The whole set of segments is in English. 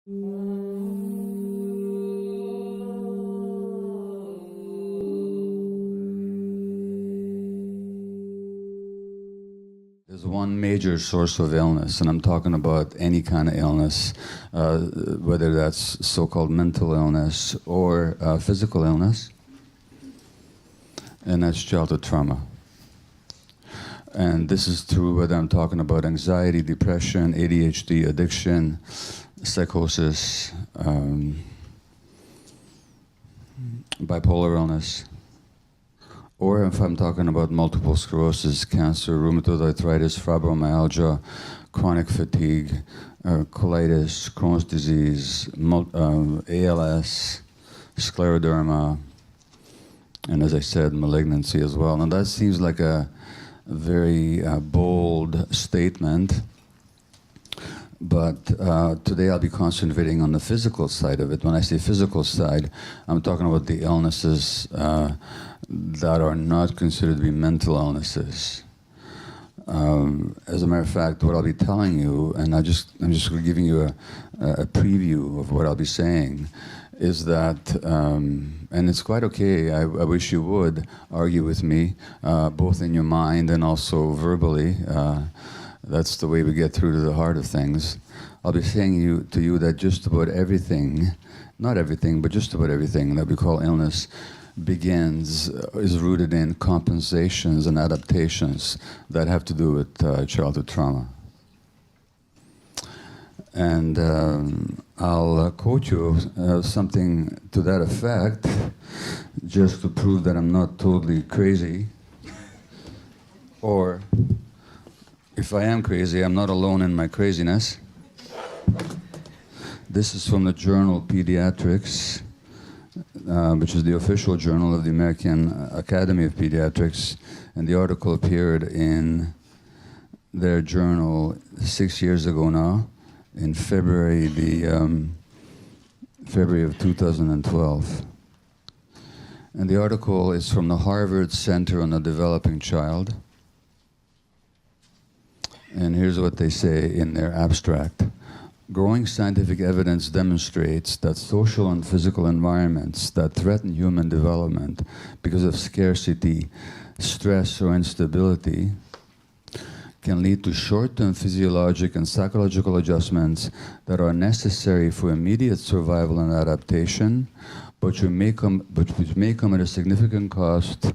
There's one major source of illness, and I'm talking about any kind of illness, whether that's so-called mental illness or physical illness, and that's childhood trauma. And this is true whether I'm talking about anxiety, depression, ADHD, addiction, psychosis, bipolar illness, or if I'm talking about multiple sclerosis, cancer, rheumatoid arthritis, fibromyalgia, chronic fatigue, colitis, Crohn's disease, ALS, scleroderma, and as I said, malignancy as well. Now that seems like a very bold statement, but today I'll be concentrating on the physical side of it. When I say physical side, I'm talking about the illnesses that are not considered to be mental illnesses. As a matter of fact, what I'll be telling you, and I'm just giving you a preview of what I'll be saying, is that, and it's quite okay, I wish you would argue with me, both in your mind and also verbally. That's the way we get through to the heart of things. I'll be saying to you that just about everything, not everything, but just about everything that we call illness is rooted in compensations and adaptations that have to do with childhood trauma. And I'll quote you something to that effect, just to prove that I'm not totally crazy. Or, if I am crazy, I'm not alone in my craziness. This is from the journal Pediatrics, which is the official journal of the American Academy of Pediatrics, and the article appeared in their journal 6 years ago now, in February of 2012. And the article is from the Harvard Center on the Developing Child. And here's what they say in their abstract. Growing scientific evidence demonstrates that social and physical environments that threaten human development because of scarcity, stress, or instability can lead to short-term physiologic and psychological adjustments that are necessary for immediate survival and adaptation, but which may come at a significant cost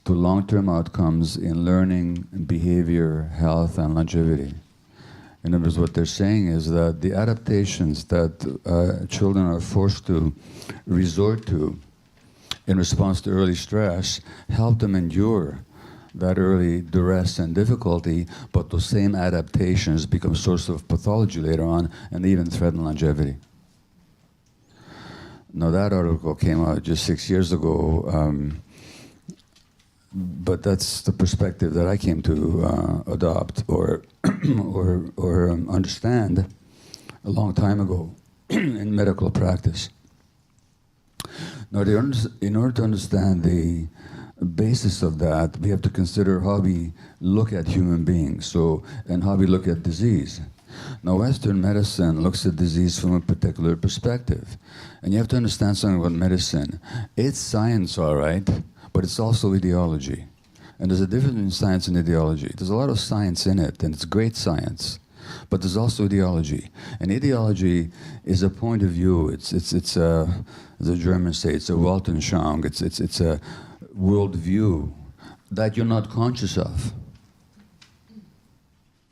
to long-term outcomes in learning, behavior, health, and longevity. In other words, what they're saying is that the adaptations that children are forced to resort to in response to early stress help them endure that early duress and difficulty, but those same adaptations become a source of pathology later on and even threaten longevity. Now that article came out just 6 years ago, but that's the perspective that I came to adopt or understand a long time ago in medical practice. Now, in order to understand the basis of that, we have to consider how we look at human beings, and how we look at disease. Now, Western medicine looks at disease from a particular perspective. And you have to understand something about medicine. It's science, all right, but it's also ideology. And there's a difference between science and ideology. There's a lot of science in it, and it's great science. But there's also ideology. And ideology is a point of view. It's a, as the Germans say, it's a Weltanschauung. It's a worldview that you're not conscious of.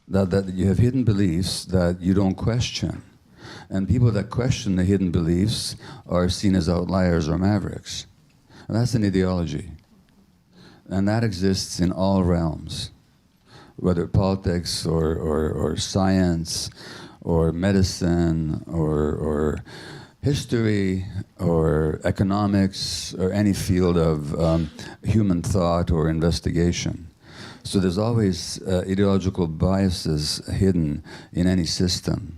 That you have hidden beliefs that you don't question. And people that question the hidden beliefs are seen as outliers or mavericks. And that's an ideology. And that exists in all realms, whether politics or science or medicine or history or economics or any field of human thought or investigation. So there's always ideological biases hidden in any system.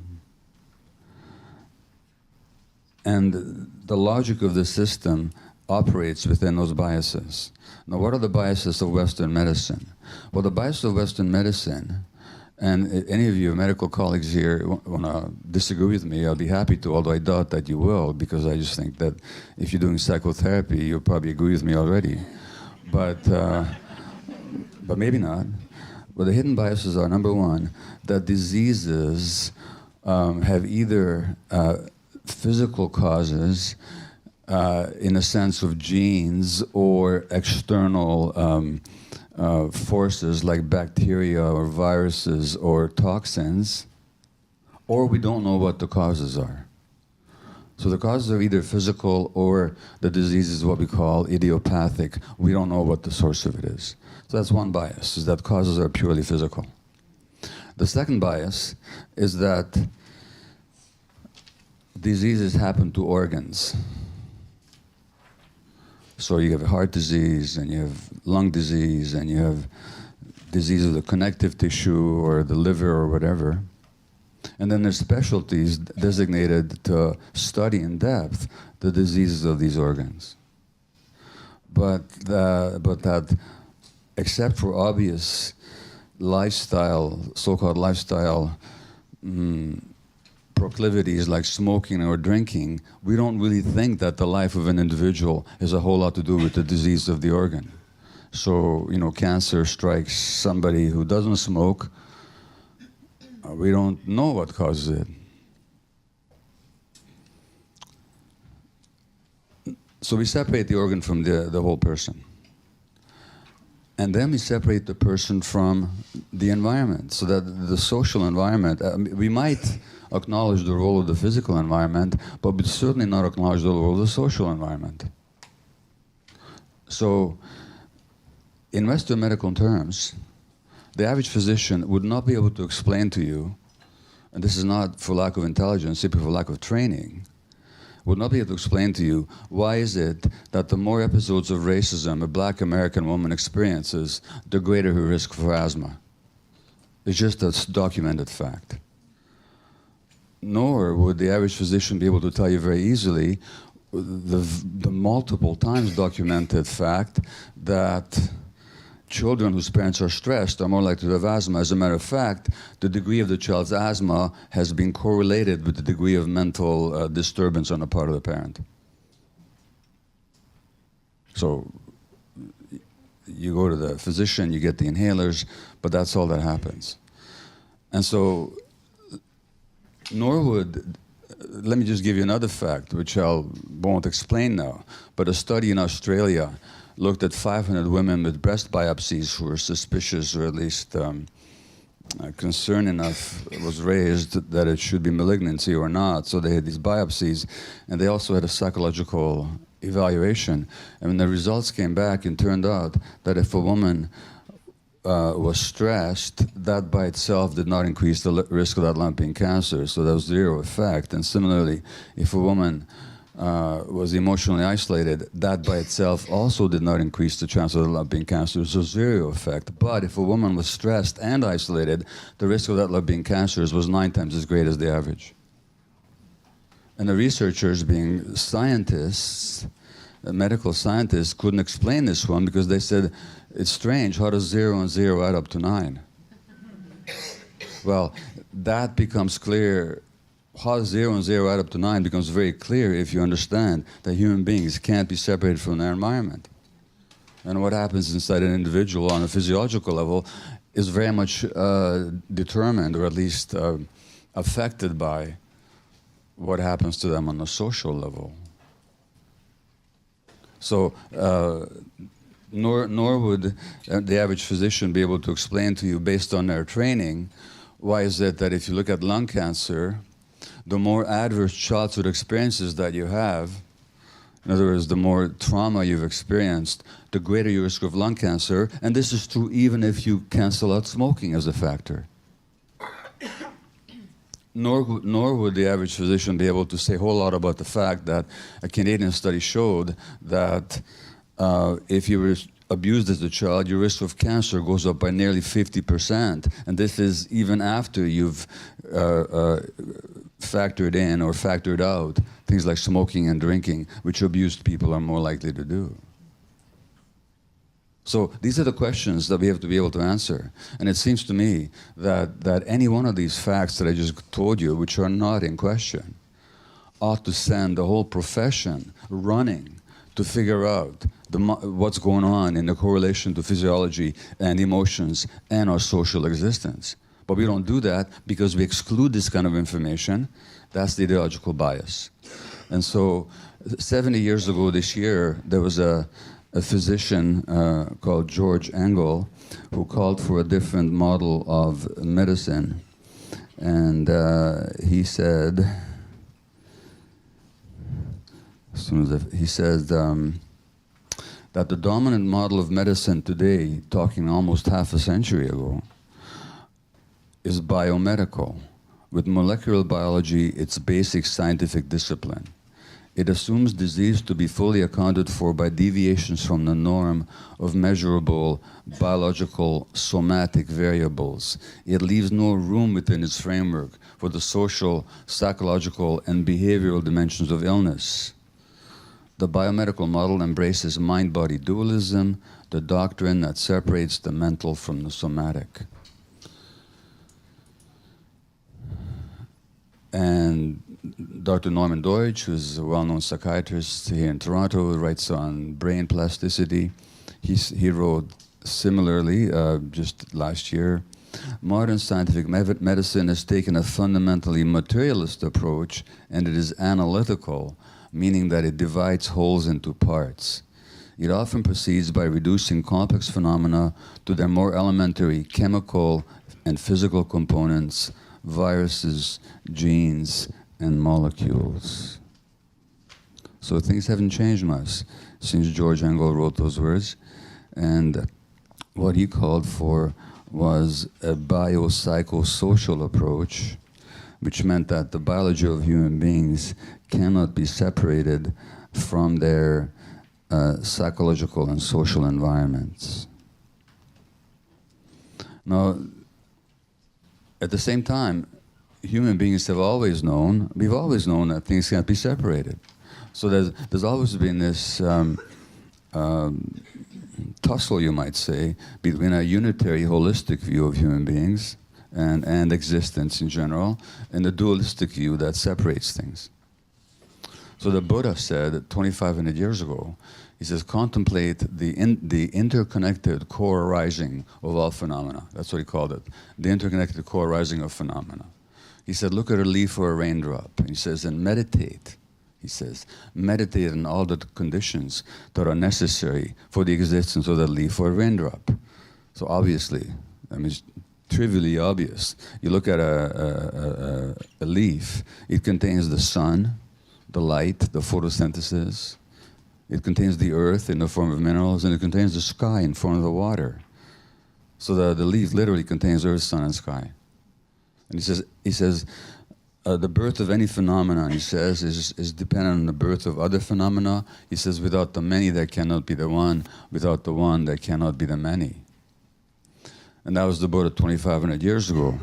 And the logic of the system operates within those biases. Now, what are the biases of Western medicine? Well, the bias of Western medicine And any of you medical colleagues here want to disagree with me, I'll be happy to, although I doubt that you will, because I just think that if you're doing psychotherapy, you'll probably agree with me already. But maybe not. Well, the hidden biases are, number one, that diseases have either physical causes in a sense of genes or external forces like bacteria or viruses or toxins, or we don't know what the causes are. So the causes are either physical or the disease is what we call idiopathic. We don't know what the source of it is. So that's one bias, is that causes are purely physical. The second bias is that diseases happen to organs. So you have heart disease, and you have lung disease, and you have disease of the connective tissue or the liver or whatever. And then there's specialties designated to study in depth the diseases of these organs. But that, except for obvious lifestyle, so-called lifestyle proclivities like smoking or drinking, we don't really think that the life of an individual has a whole lot to do with the disease of the organ. So, cancer strikes somebody who doesn't smoke. We don't know what causes it. So we separate the organ from the whole person. And then we separate the person from the environment, so that the social environment, we might acknowledge the role of the physical environment, but we certainly not acknowledge the role of the social environment. So, in Western medical terms, the average physician would not be able to explain to you, and this is not for lack of intelligence, simply for lack of training, would not be able to explain to you why is it that the more episodes of racism a black American woman experiences, the greater her risk for asthma. It's just a documented fact. Nor would the average physician be able to tell you very easily the multiple times documented fact that children whose parents are stressed are more likely to have asthma. As a matter of fact, the degree of the child's asthma has been correlated with the degree of mental disturbance on the part of the parent. So you go to the physician, you get the inhalers, but that's all that happens. And so, nor would, let me just give you another fact, which I won't explain now, but a study in Australia looked at 500 women with breast biopsies who were suspicious, or at least concern enough was raised that it should be malignancy or not. So they had these biopsies, and they also had a psychological evaluation. And when the results came back, it turned out that if a woman was stressed, that by itself did not increase the risk of that lump being cancer. So there was zero effect. And similarly, if a woman was emotionally isolated, that by itself also did not increase the chance of the lump being cancer, so zero effect. But if a woman was stressed and isolated, the risk of that lump being cancer was 9 times as great as the average. And the researchers, being scientists, medical scientists, couldn't explain this one because they said, it's strange, how does 0 and 0 add up to 9? Well, that becomes clear. How 0 and 0 add up to 9 becomes very clear if you understand that human beings can't be separated from their environment. And what happens inside an individual on a physiological level is very much determined, or at least affected by what happens to them on a social level. So, nor would the average physician be able to explain to you, based on their training, why is it that if you look at lung cancer, the more adverse childhood experiences that you have, in other words, the more trauma you've experienced, the greater your risk of lung cancer. And this is true even if you cancel out smoking as a factor. Nor would the average physician be able to say a whole lot about the fact that a Canadian study showed that if you were abused as a child, your risk of cancer goes up by nearly 50%. And this is even after you've factored in or factored out things like smoking and drinking, which abused people are more likely to do. So these are the questions that we have to be able to answer. And it seems to me that any one of these facts that I just told you, which are not in question, ought to send the whole profession running to figure out what's going on in the correlation to physiology and emotions and our social existence. But we don't do that because we exclude this kind of information. That's the ideological bias. And so 70 years ago this year, there was a physician called George Engel who called for a different model of medicine. And he said, he says that the dominant model of medicine today, talking almost half a century ago, is biomedical. With molecular biology, its basic scientific discipline. It assumes disease to be fully accounted for by deviations from the norm of measurable biological somatic variables. It leaves no room within its framework for the social, psychological, and behavioral dimensions of illness. The biomedical model embraces mind-body dualism, the doctrine that separates the mental from the somatic. And Dr. Norman Deutsch, who's a well-known psychiatrist here in Toronto, writes on brain plasticity. He wrote similarly just last year, modern scientific medicine has taken a fundamentally materialist approach, and it is analytical, meaning that it divides wholes into parts. It often proceeds by reducing complex phenomena to their more elementary chemical and physical components, viruses, genes, and molecules. So things haven't changed much since George Engel wrote those words. And what he called for was a biopsychosocial approach, which meant that the biology of human beings cannot be separated from their psychological and social environments. Now, at the same time, human beings have always known, we've always known that things can't be separated. So there's always been this tussle, you might say, between a unitary, holistic view of human beings and existence in general, and the dualistic view that separates things. So the Buddha said 2,500 years ago, he says, contemplate the interconnected co-arising of all phenomena. That's what he called it, the interconnected co-arising of phenomena. He said, look at a leaf or a raindrop. And he says, and meditate. He says, meditate on all the conditions that are necessary for the existence of that leaf or raindrop. So obviously, I mean, it's trivially obvious. You look at a leaf, it contains the sun, the light, the photosynthesis. It contains the earth in the form of minerals, and it contains the sky in form of the water. So the leaf literally contains earth, sun, and sky. And he says, the birth of any phenomenon, he says, is dependent on the birth of other phenomena. He says, without the many, there cannot be the one. Without the one, there cannot be the many. And that was the Buddha 2,500 years ago.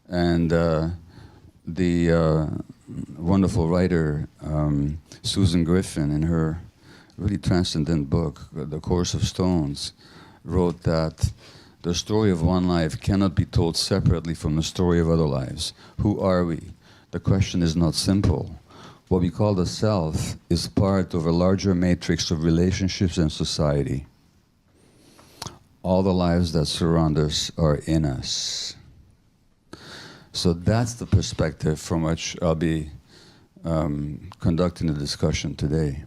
And the wonderful writer, Susan Griffin, in her really transcendent book, The Course of Stones, wrote that the story of one life cannot be told separately from the story of other lives. Who are we? The question is not simple. What we call the self is part of a larger matrix of relationships and society. All the lives that surround us are in us. So that's the perspective from which I'll be conducting the discussion today.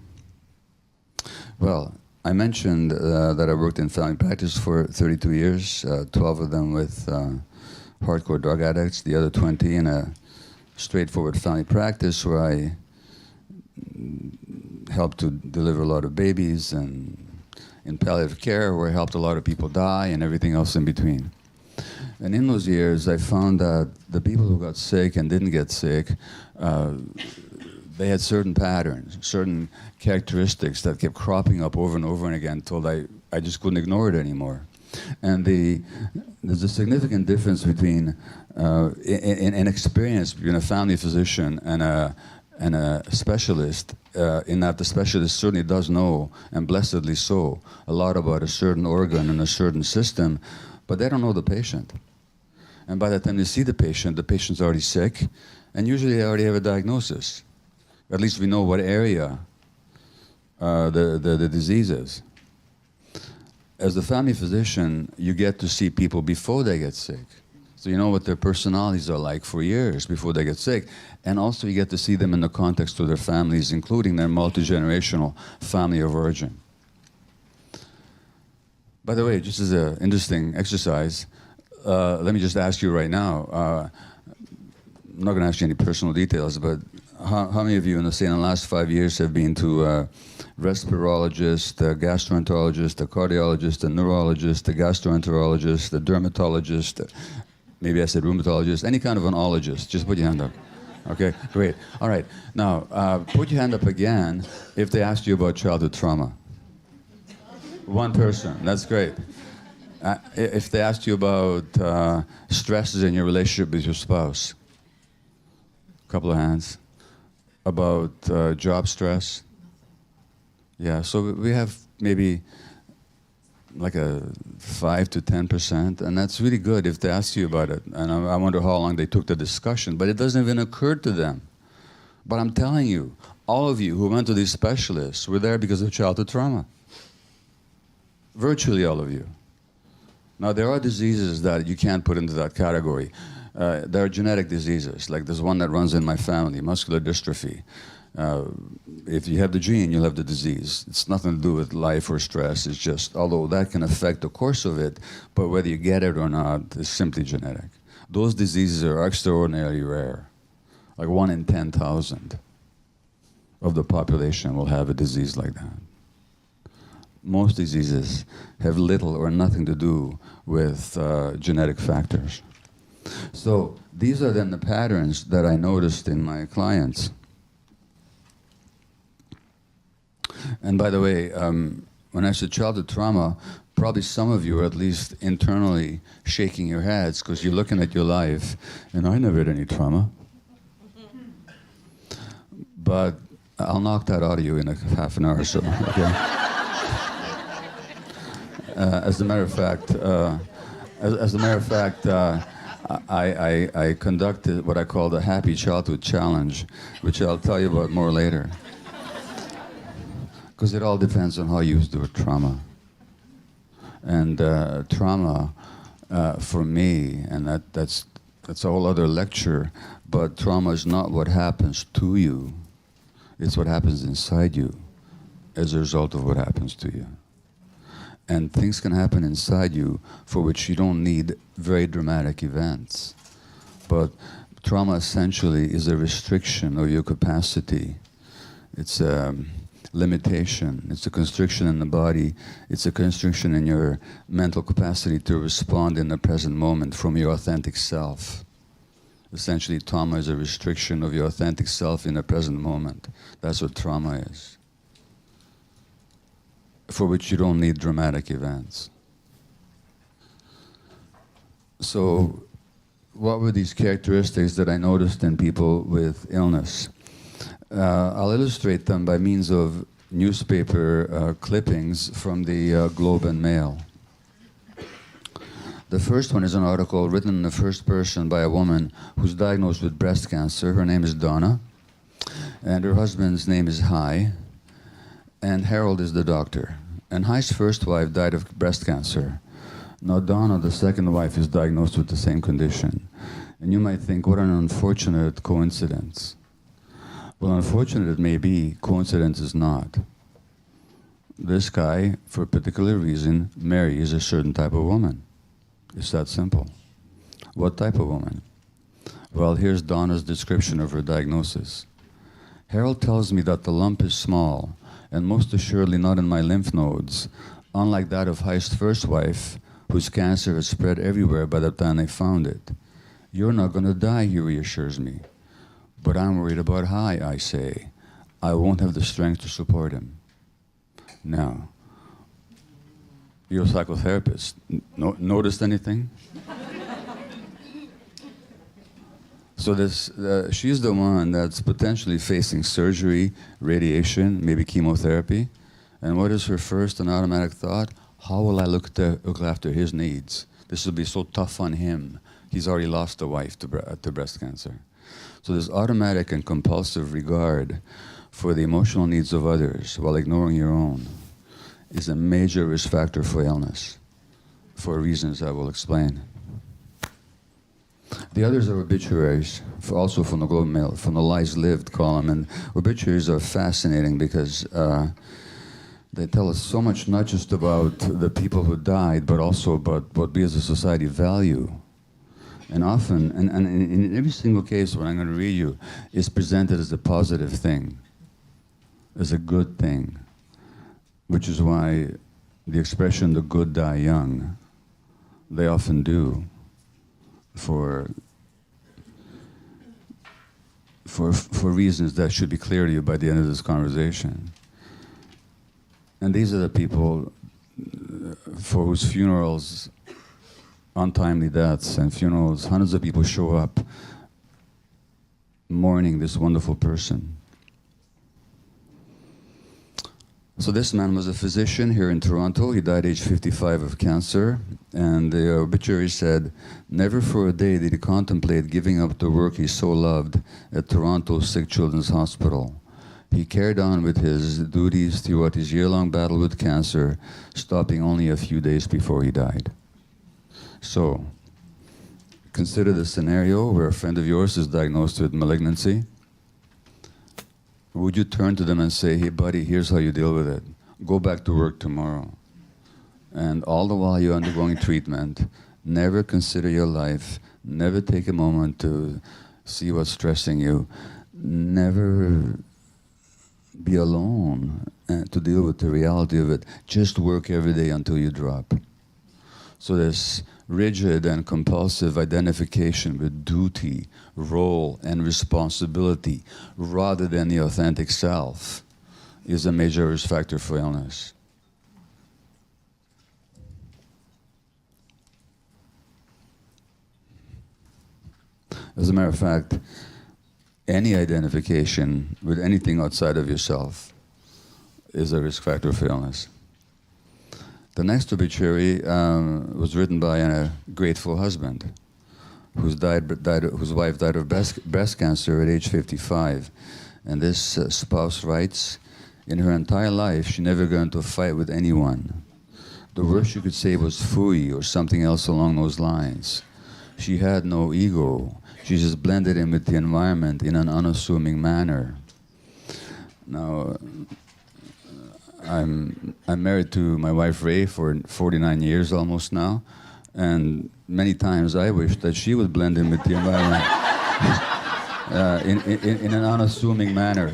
Well, I mentioned that I worked in family practice for 32 years, 12 of them with hardcore drug addicts, the other 20 in a straightforward family practice where I helped to deliver a lot of babies, and in palliative care where I helped a lot of people die and everything else in between. And in those years, I found that the people who got sick and didn't get sick, they had certain patterns, certain characteristics that kept cropping up over and over and again until I just couldn't ignore it anymore. And there's a significant difference between an experience between a family physician and and a specialist, in that the specialist certainly does know, and blessedly so, a lot about a certain organ and a certain system, but they don't know the patient. And by the time they see the patient's already sick, and usually they already have a diagnosis. At least we know what area the disease is. As a family physician, you get to see people before they get sick. So you know what their personalities are like for years before they get sick. And also you get to see them in the context of their families, including their multi-generational family of origin. By the way, just as an interesting exercise, let me just ask you right now, I'm not going to ask you any personal details, but how many of you in the last 5 years have been to a respirologist, a gastroenterologist, a cardiologist, a neurologist, a gastroenterologist, a dermatologist, maybe I said rheumatologist, any kind of an ologist? Just put your hand up. Okay, great. All right. Now, put your hand up again if they asked you about childhood trauma. One person. That's great. If they asked you about stresses in your relationship with your spouse, a couple of hands. About job stress. Yeah, so we have maybe like a 5 to 10%, and that's really good if they ask you about it. And I wonder how long they took the discussion, but it doesn't even occur to them. But I'm telling you, all of you who went to these specialists were there because of childhood trauma. Virtually all of you. Now, there are diseases that you can't put into that category. There are genetic diseases, like there's one that runs in my family, muscular dystrophy. If you have the gene, you'll have the disease. It's nothing to do with life or stress. It's just, although that can affect the course of it, but whether you get it or not is simply genetic. Those diseases are extraordinarily rare. Like 1 in 10,000 of the population will have a disease like that. Most diseases have little or nothing to do with genetic factors. So these are then the patterns that I noticed in my clients. And by the way, when I said childhood trauma, probably some of you are at least internally shaking your heads because you're looking at your life, and I never had any trauma. But I'll knock that out of you in a half an hour or so, okay? As a matter of fact, I conducted what I call the Happy Childhood Challenge, which I'll tell you about more later. Because it all depends on how you use the word trauma. And trauma, for me, and that's a whole other lecture, but trauma is not what happens to you. It's what happens inside you as a result of what happens to you. And things can happen inside you for which you don't need very dramatic events. But trauma essentially is a restriction of your capacity. It's a limitation. It's a constriction in the body. It's a constriction in your mental capacity to respond in the present moment from your authentic self. Essentially, trauma is a restriction of your authentic self in the present moment. That's what trauma is. For which you don't need dramatic events. So, what were these characteristics that I noticed in people with illness? I'll illustrate them by means of newspaper clippings from the Globe and Mail. The first one is an article written in the first person by a woman who's diagnosed with breast cancer. Her name is Donna, and her husband's name is Hai. And Harold is the doctor. And Hai's first wife died of breast cancer. Now Donna, the second wife, is diagnosed with the same condition. And you might think, what an unfortunate coincidence. Well, unfortunate it may be, coincidence is not. This guy, for a particular reason, marries a certain type of woman. It's that simple. What type of woman? Well, here's Donna's description of her diagnosis. Harold tells me that the lump is small, and most assuredly not in my lymph nodes, unlike that of Hai's first wife, whose cancer had spread everywhere by the time they found it. You're not going to die, he reassures me. But I'm worried about Hai, I say. I won't have the strength to support him. Now, you're a psychotherapist. Noticed anything? So she's the one that's potentially facing surgery, radiation, maybe chemotherapy. And what is her first and automatic thought? How will I look after his needs? This will be so tough on him. He's already lost a wife to breast cancer. So this automatic and compulsive regard for the emotional needs of others while ignoring your own is a major risk factor for illness, for reasons I will explain. The others are obituaries, also from the Globe and Mail, from the Lives Lived column. And obituaries are fascinating because they tell us so much, not just about the people who died, but also about what we as a society value. And often, and in every single case, what I'm going to read you is presented as a positive thing, as a good thing, which is why the expression, the good die young, they often do for reasons that should be clear to you by the end of this conversation. And these are the people for whose funerals, untimely deaths and funerals, hundreds of people show up mourning this wonderful person. So this man was a physician here in Toronto. He died age 55 of cancer. And the obituary said, never for a day did he contemplate giving up the work he so loved at Toronto's Sick Children's Hospital. He carried on with his duties throughout his year-long battle with cancer, stopping only a few days before he died. So, consider the scenario where a friend of yours is diagnosed with malignancy. Would you turn to them and say, hey buddy, here's how you deal with it. Go back to work tomorrow. And all the while you're undergoing treatment, never consider your life, never take a moment to see what's stressing you, never be alone to deal with the reality of it. Just work every day until you drop. So this rigid and compulsive identification with duty, role, and responsibility rather than the authentic self is a major risk factor for illness. As a matter of fact, any identification with anything outside of yourself is a risk factor for illness. The next obituary was written by a grateful husband whose wife died of breast cancer at age 55. And this spouse writes, in her entire life, she never got into a fight with anyone. The worst you could say was phooey or something else along those lines. She had no ego. She just blended in with the environment in an unassuming manner. Now, I'm married to my wife Ray for 49 years almost now, and many times I wish that she would blend in with the environment in an unassuming manner.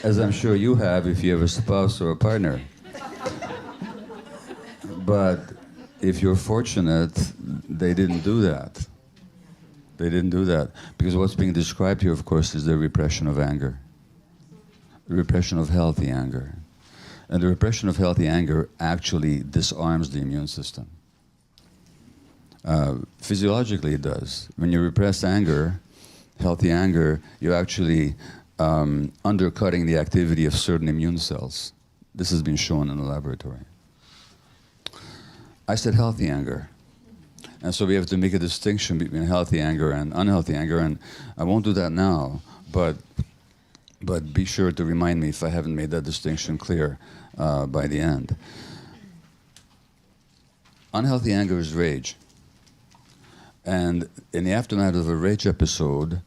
As I'm sure you have if you have a spouse or a partner. But if you're fortunate, they didn't do that. They didn't do that. Because what's being described here, of course, is the repression of anger. The repression of healthy anger. And the repression of healthy anger actually disarms the immune system. Physiologically, it does. When you repress anger, healthy anger, you're actually undercutting the activity of certain immune cells. This has been shown in the laboratory. I said healthy anger. And so we have to make a distinction between healthy anger and unhealthy anger. And I won't do that now, but be sure to remind me if I haven't made that distinction clear by the end. Unhealthy anger is rage. And in the aftermath of a rage episode,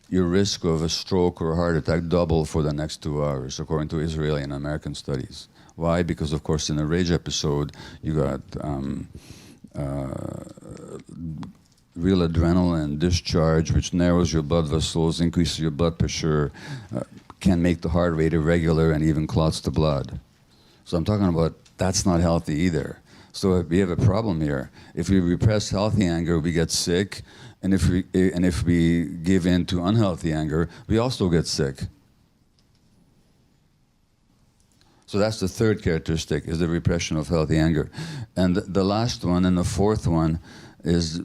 your risk of a stroke or a heart attack double for the next 2 hours, according to Israeli and American studies. Why? Because, of course, in a rage episode, you got real adrenaline discharge, which narrows your blood vessels, increases your blood pressure, can make the heart rate irregular, and even clots the blood. So I'm talking about that's not healthy either. So we have a problem here. If we repress healthy anger, we get sick, and if we give in to unhealthy anger, we also get sick. So that's the third characteristic, is the repression of healthy anger. And the last one, and the fourth one, is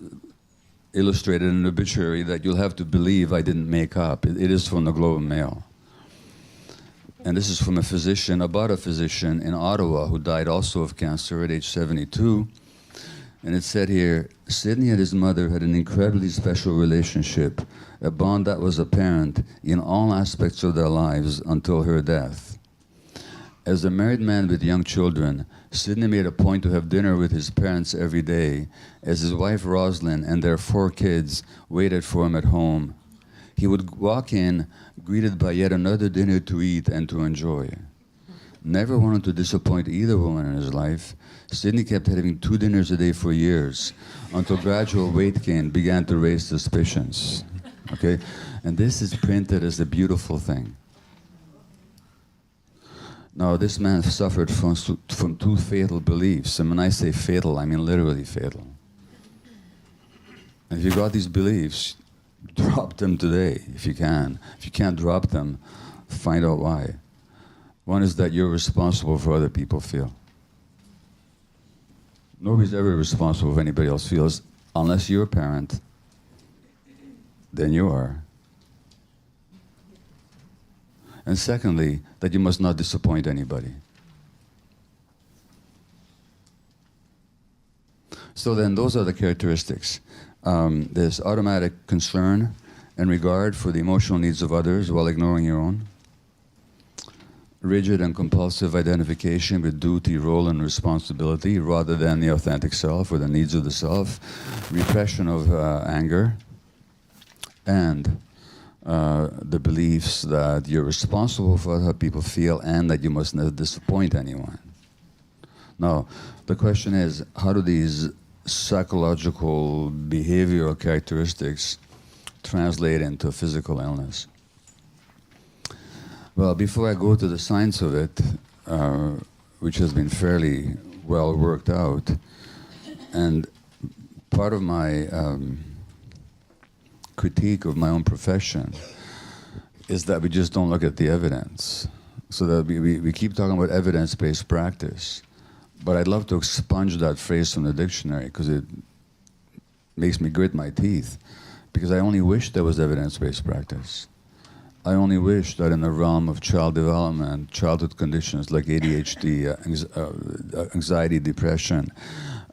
illustrated in an obituary that you'll have to believe I didn't make up. It is from the Globe and Mail. And this is from a physician, about a physician in Ottawa who died also of cancer at age 72. And it said here, Sidney and his mother had an incredibly special relationship, a bond that was apparent in all aspects of their lives until her death. As a married man with young children, Sidney made a point to have dinner with his parents every day, as his wife Rosalind and their 4 kids waited for him at home. He would walk in, greeted by yet another dinner to eat and to enjoy. Never wanting to disappoint either woman in his life, Sidney kept having 2 dinners a day for years, until gradual weight gain began to raise suspicions. Okay? And this is printed as a beautiful thing. Now, this man suffered from 2 fatal beliefs. And when I say fatal, I mean literally fatal. And if you got these beliefs, drop them today, if you can. If you can't drop them, find out why. One is that you're responsible for how other people feel. Nobody's ever responsible for anybody else feels, unless you're a parent, then you are. And secondly, that you must not disappoint anybody. So then those are the characteristics. There's automatic concern and regard for the emotional needs of others while ignoring your own. Rigid and compulsive identification with duty, role, and responsibility rather than the authentic self or the needs of the self. Repression of anger. And the beliefs that you're responsible for how people feel and that you must never disappoint anyone. Now, the question is, how do these psychological behavioral characteristics translate into physical illness? Well, before I go to the science of it, which has been fairly well worked out, and part of my critique of my own profession is that we just don't look at the evidence. So that we keep talking about evidence-based practice, but I'd love to expunge that phrase from the dictionary because it makes me grit my teeth, because I only wish there was evidence-based practice. I only wish that in the realm of child development, childhood conditions like ADHD, anxiety, depression,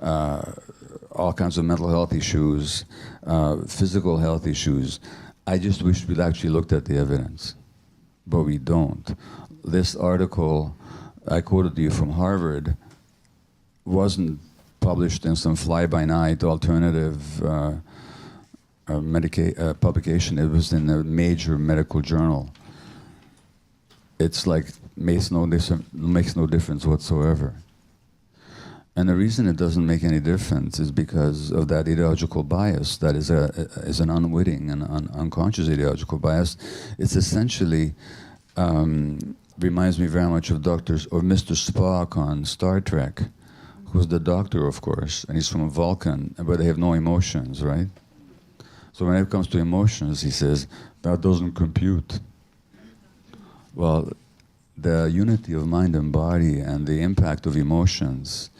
all kinds of mental health issues, physical health issues, I just wish we'd actually looked at the evidence, but we don't. This article I quoted to you from Harvard wasn't published in some fly-by-night alternative publication. It was in a major medical journal. It's like makes no difference whatsoever. And the reason it doesn't make any difference is because of that ideological bias that is an unwitting and unconscious ideological bias. It's essentially reminds me very much of Mr. Spock on Star Trek, who's the doctor, of course, and he's from a Vulcan, but they have no emotions, right? So when it comes to emotions, he says, that doesn't compute. Well, the unity of mind and body and the impact of emotions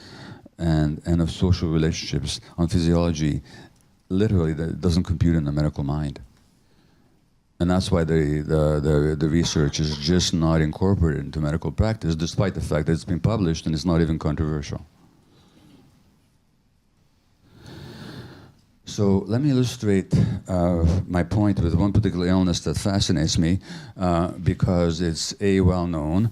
and of social relationships on physiology, literally, that doesn't compute in the medical mind. And that's why the research is just not incorporated into medical practice, despite the fact that it's been published and it's not even controversial. So let me illustrate my point with one particular illness that fascinates me because it's A, well known,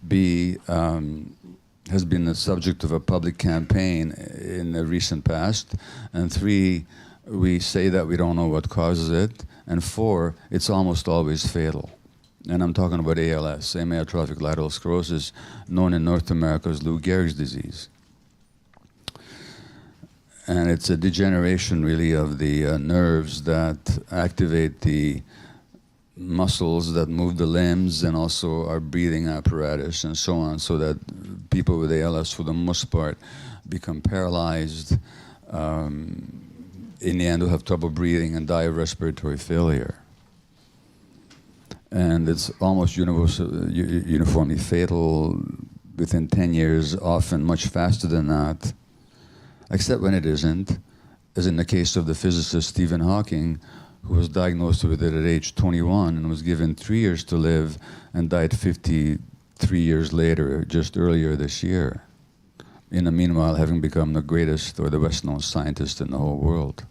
B, has been the subject of a public campaign in the recent past, and 3, we say that we don't know what causes it, and 4, it's almost always fatal. And I'm talking about ALS, amyotrophic lateral sclerosis, known in North America as Lou Gehrig's disease. And it's a degeneration, really, of the nerves that activate the muscles that move the limbs and also our breathing apparatus and so on, so that people with ALS, for the most part, become paralyzed, in the end, who have trouble breathing and die of respiratory failure. And it's almost uniformly fatal within 10 years, often much faster than that, except when it isn't. as in the case of the physicist Stephen Hawking, who was diagnosed with it at age 21 and was given 3 years to live and died 53 years later, just earlier this year. In the meanwhile, having become the greatest or the best-known scientist in the whole world.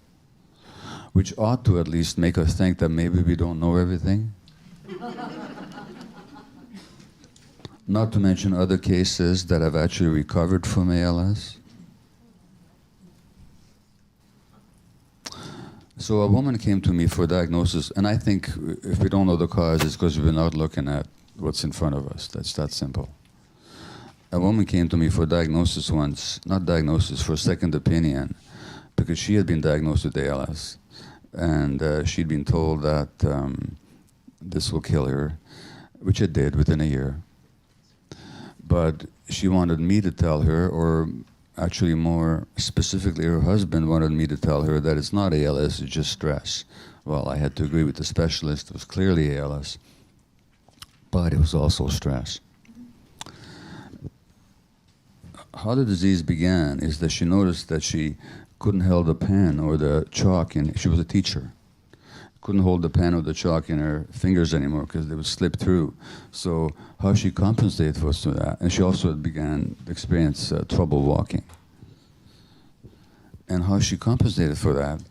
Which ought to at least make us think that maybe we don't know everything. Not to mention other cases that have actually recovered from ALS. So a woman came to me for diagnosis, and I think if we don't know the cause, it's because we're not looking at what's in front of us. That's that simple. A woman came to me for diagnosis once, not diagnosis, for a second opinion, because she had been diagnosed with ALS, and she'd been told that this will kill her, which it did within a year. But she wanted me to tell her, or actually more specifically her husband wanted me to tell her that it's not ALS, it's just stress. Well, I had to agree with the specialist, it was clearly ALS, but it was also stress. How the disease began is that she noticed that she couldn't hold the pen or the chalk in, she was a teacher, couldn't hold the pen or the chalk in her fingers anymore because they would slip through. So how she compensated was to that. And she also began to experience trouble walking. And how she compensated for that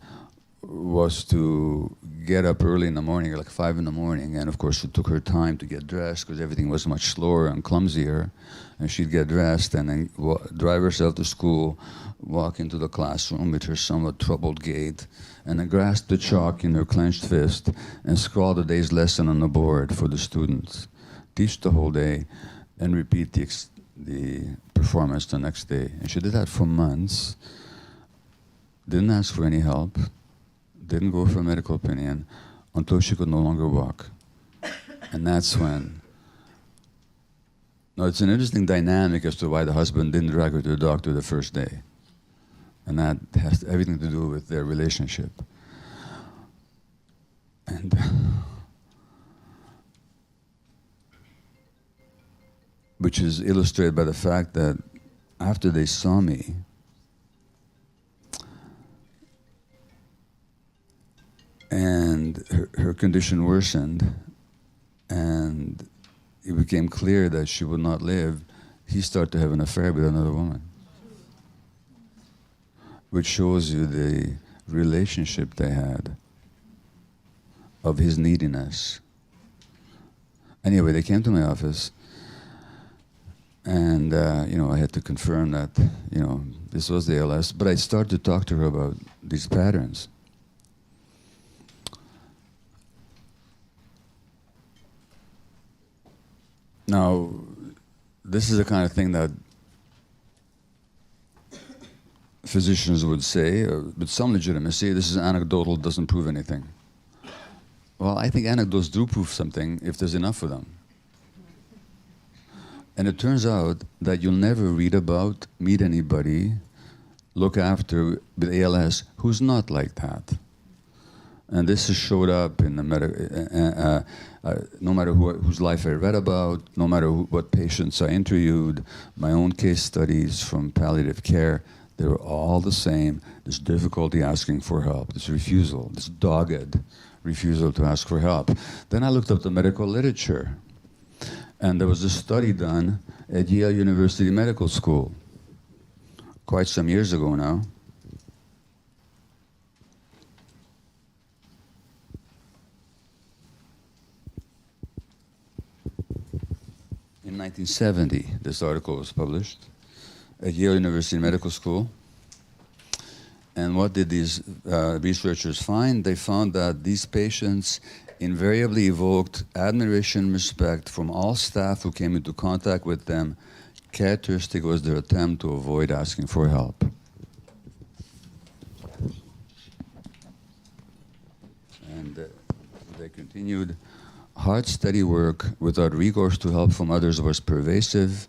was to get up early in the morning, like 5 in the morning, and of course it took her time to get dressed because everything was much slower and clumsier. And she'd get dressed and then drive herself to school, walk into the classroom with her somewhat troubled gait, and then grasp the chalk in her clenched fist and scrawl the day's lesson on the board for the students. Teach the whole day and repeat the performance the next day. And she did that for months, didn't ask for any help, didn't go for a medical opinion until she could no longer walk. And that's when. Now, it's an interesting dynamic as to why the husband didn't drag her to the doctor the first day. And that has everything to do with their relationship. And which is illustrated by the fact that after they saw me, and her condition worsened, and it became clear that she would not live, he started to have an affair with another woman. Which shows you the relationship they had of his neediness. Anyway, they came to my office, and I had to confirm that this was the ALS, but I started to talk to her about these patterns. Now, this is the kind of thing that physicians would say, with some legitimacy, this is anecdotal, doesn't prove anything. Well, I think anecdotes do prove something if there's enough of them. And it turns out that you'll never read about, meet anybody, look after with ALS who's not like that. And this has showed up in the no matter whose life I read about, no matter what patients I interviewed, my own case studies from palliative care, they were all the same. This difficulty asking for help, this refusal, this dogged refusal to ask for help. Then I looked up the medical literature, and there was a study done at Yale University Medical School quite some years ago now. In 1970, this article was published at Yale University Medical School. And what did these researchers find? They found that these patients invariably evoked admiration and respect from all staff who came into contact with them. Characteristic was their attempt to avoid asking for help. And they continued. Hard, steady work without recourse to help from others was pervasive.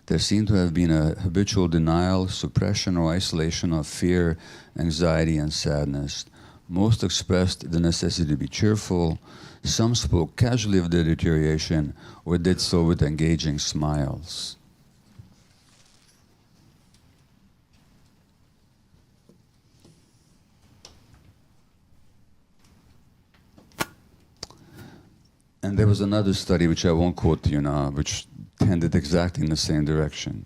There seemed to have been a habitual denial, suppression, or isolation of fear, anxiety, and sadness. Most expressed the necessity to be cheerful. Some spoke casually of their deterioration or did so with engaging smiles. And there was another study, which I won't quote to you now, which tended exactly in the same direction.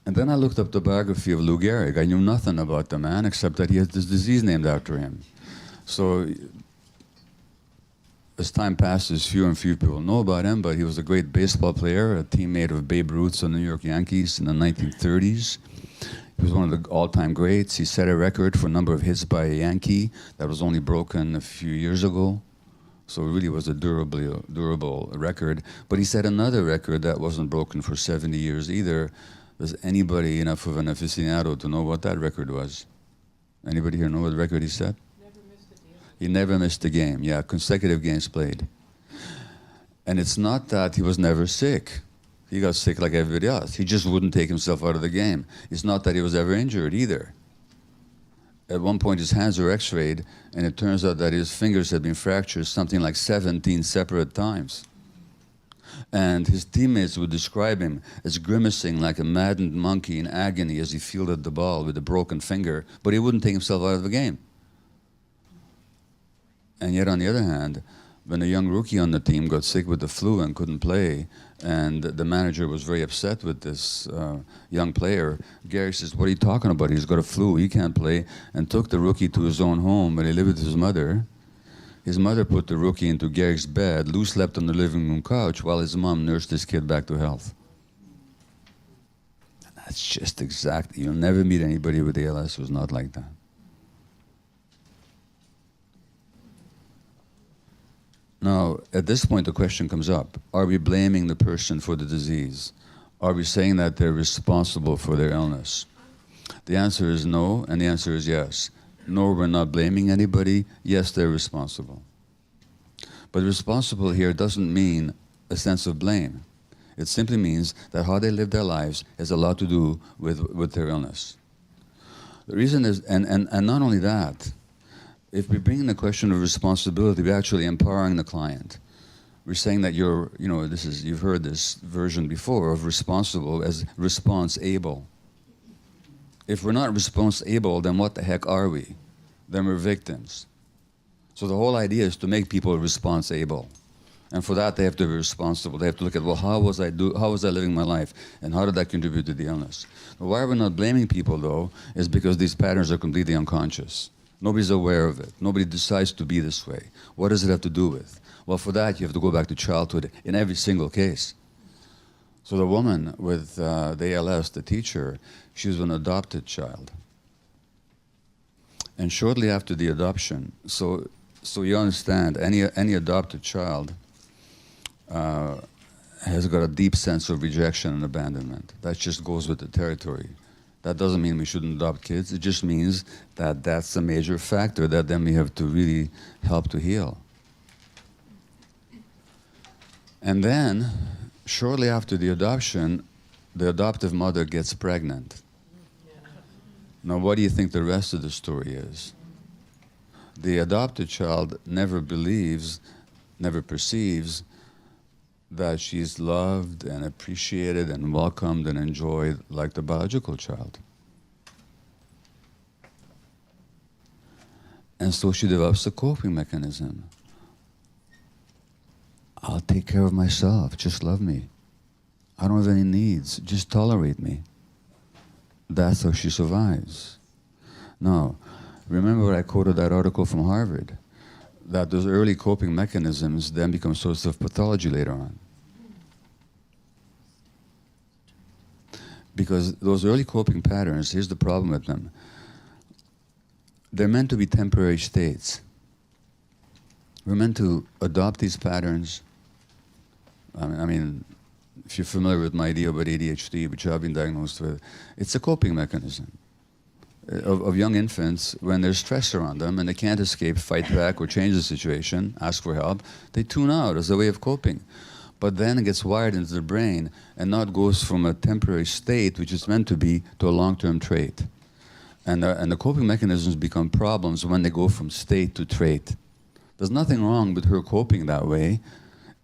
And then I looked up the biography of Lou Gehrig. I knew nothing about the man except that he has this disease named after him. So as time passes, fewer and fewer people know about him, but he was a great baseball player, a teammate of Babe Ruth's of the New York Yankees in the 1930s. He was one of the all-time greats. He set a record for a number of hits by a Yankee that was only broken a few years ago. So it really was a durable record. But he set another record that wasn't broken for 70 years either. Was anybody enough of an aficionado to know what that record was? Anybody here know what record he set? Never missed a game. He never missed a game, yeah, consecutive games played. And it's not that he was never sick. He got sick like everybody else. He just wouldn't take himself out of the game. It's not that he was ever injured either. At one point his hands were x-rayed, and it turns out that his fingers had been fractured something like 17 separate times. And his teammates would describe him as grimacing like a maddened monkey in agony as he fielded the ball with a broken finger, but he wouldn't take himself out of the game. And yet, on the other hand, when a young rookie on the team got sick with the flu and couldn't play, and the manager was very upset with this young player, Gary says, "What are you talking about? He's got a flu, he can't play," and took the rookie to his own home where he lived with his mother. His mother put the rookie into Gary's bed. Lou slept on the living room couch while his mom nursed his kid back to health. And that's just exactly, you'll never meet anybody with ALS who's not like that. Now, at this point, the question comes up, are we blaming the person for the disease? Are we saying that they're responsible for their illness? The answer is no, and the answer is yes. No, we're not blaming anybody. Yes, they're responsible. But responsible here doesn't mean a sense of blame. It simply means that how they live their lives has a lot to do with their illness. The reason is, and not only that, if we bring in the question of responsibility, we're actually empowering the client. We're saying that you've heard this version before of responsible as response-able. If we're not response-able, then what the heck are we? Then we're victims. So the whole idea is to make people response-able. And for that, they have to be responsible. They have to look at, well, how was I living my life? And how did that contribute to the illness? But why we're not blaming people, though, is because these patterns are completely unconscious. Nobody's aware of it. Nobody decides to be this way. What does it have to do with? Well, for that, you have to go back to childhood in every single case. So the woman with the ALS, the teacher, she was an adopted child. And shortly after the adoption, so you understand, any adopted child has got a deep sense of rejection and abandonment. That just goes with the territory. That doesn't mean we shouldn't adopt kids. It just means that that's a major factor that then we have to really help to heal. And then, shortly after the adoption, the adoptive mother gets pregnant. Now, what do you think the rest of the story is? The adopted child never believes, never perceives that she's loved and appreciated and welcomed and enjoyed like the biological child. And so she develops a coping mechanism. I'll take care of myself, just love me. I don't have any needs, just tolerate me. That's how she survives. Now, remember I quoted that article from Harvard, that those early coping mechanisms then become sources of pathology later on. Because those early coping patterns, here's the problem with them. They're meant to be temporary states. We're meant to adopt these patterns. I mean, if you're familiar with my idea about ADHD, which I've been diagnosed with, it's a coping mechanism of young infants. When there's stress around them and they can't escape, fight back, or change the situation, ask for help, they tune out as a way of coping. But then it gets wired into their brain and now it goes from a temporary state, which is meant to be, to a long-term trait. And the coping mechanisms become problems when they go from state to trait. There's nothing wrong with her coping that way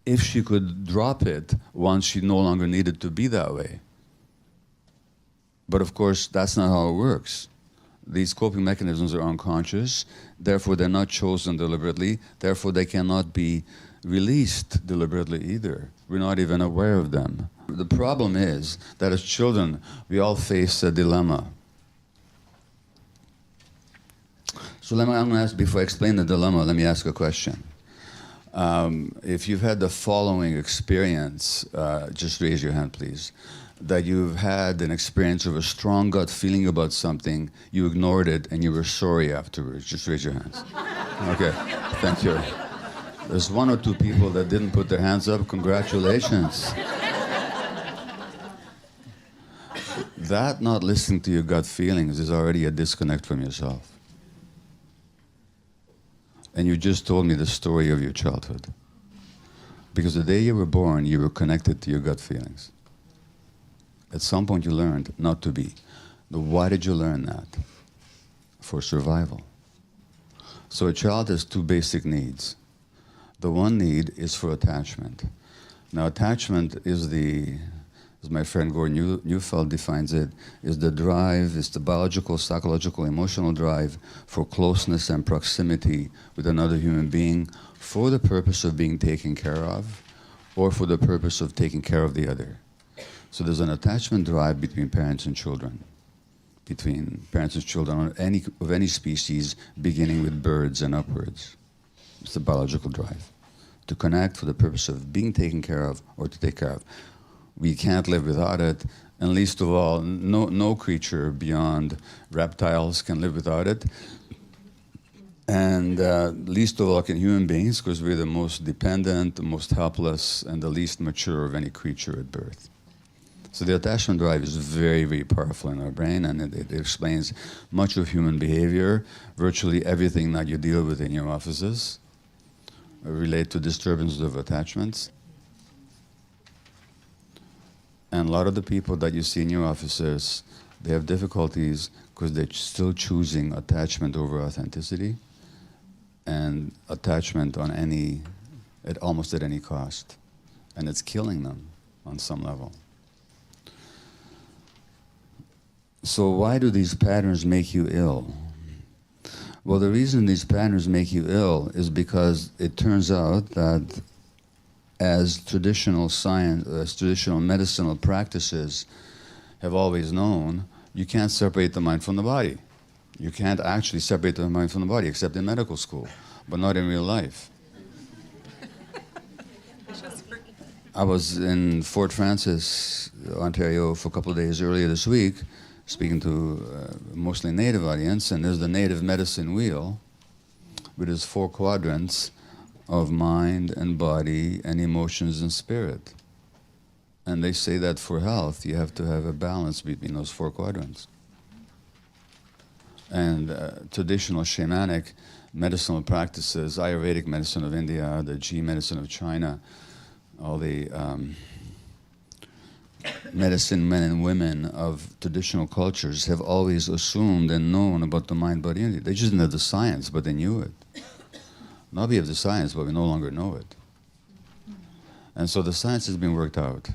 if she could drop it once she no longer needed to be that way. But of course, that's not how it works. These coping mechanisms are unconscious, therefore they're not chosen deliberately, therefore they cannot be released deliberately either. We're not even aware of them. The problem is that as children, we all face a dilemma. So I'm going to ask, before I explain the dilemma, let me ask a question. If you've had the following experience, just raise your hand, please. That you've had an experience of a strong gut feeling about something, you ignored it, and you were sorry afterwards. Just raise your hands. Okay, thank you. There's one or two people that didn't put their hands up. Congratulations. That not listening to your gut feelings is already a disconnect from yourself. And you just told me the story of your childhood. Because the day you were born, you were connected to your gut feelings. At some point you learned not to be. Now, why did you learn that? For survival. So a child has two basic needs. The one need is for attachment. Now attachment is as my friend Gordon Neufeld defines it, is the drive, is the biological, psychological, emotional drive for closeness and proximity with another human being for the purpose of being taken care of or for the purpose of taking care of the other. So there's an attachment drive between parents and children, between parents and children of any species, beginning with birds and upwards. It's the biological drive, to connect for the purpose of being taken care of or to take care of. We can't live without it, and least of all, no creature beyond reptiles can live without it. And least of all can human beings, because we're the most dependent, the most helpless, and the least mature of any creature at birth. So the attachment drive is very, very powerful in our brain, and it explains much of human behavior. Virtually everything that you deal with in your offices relate to disturbances of attachments. And a lot of the people that you see in your offices, they have difficulties because they're still choosing attachment over authenticity and attachment on almost at any cost. And it's killing them on some level. So why do these patterns make you ill? Well, the reason these patterns make you ill is because it turns out that as traditional science, traditional medicinal practices have always known, you can't separate the mind from the body. You can't actually separate the mind from the body, except in medical school, but not in real life. I was in Fort Francis, Ontario, for a couple of days earlier this week, speaking to a mostly native audience, and there's the native medicine wheel with its 4 quadrants of mind and body and emotions and spirit. And they say that for health, you have to have a balance between those 4 quadrants. And traditional shamanic medicinal practices, Ayurvedic medicine of India, the G medicine of China, all the medicine men and women of traditional cultures have always assumed and known about the mind, body, and they just didn't have the science, but they knew it. Now we have the science, but we no longer know it. And so the science has been worked out.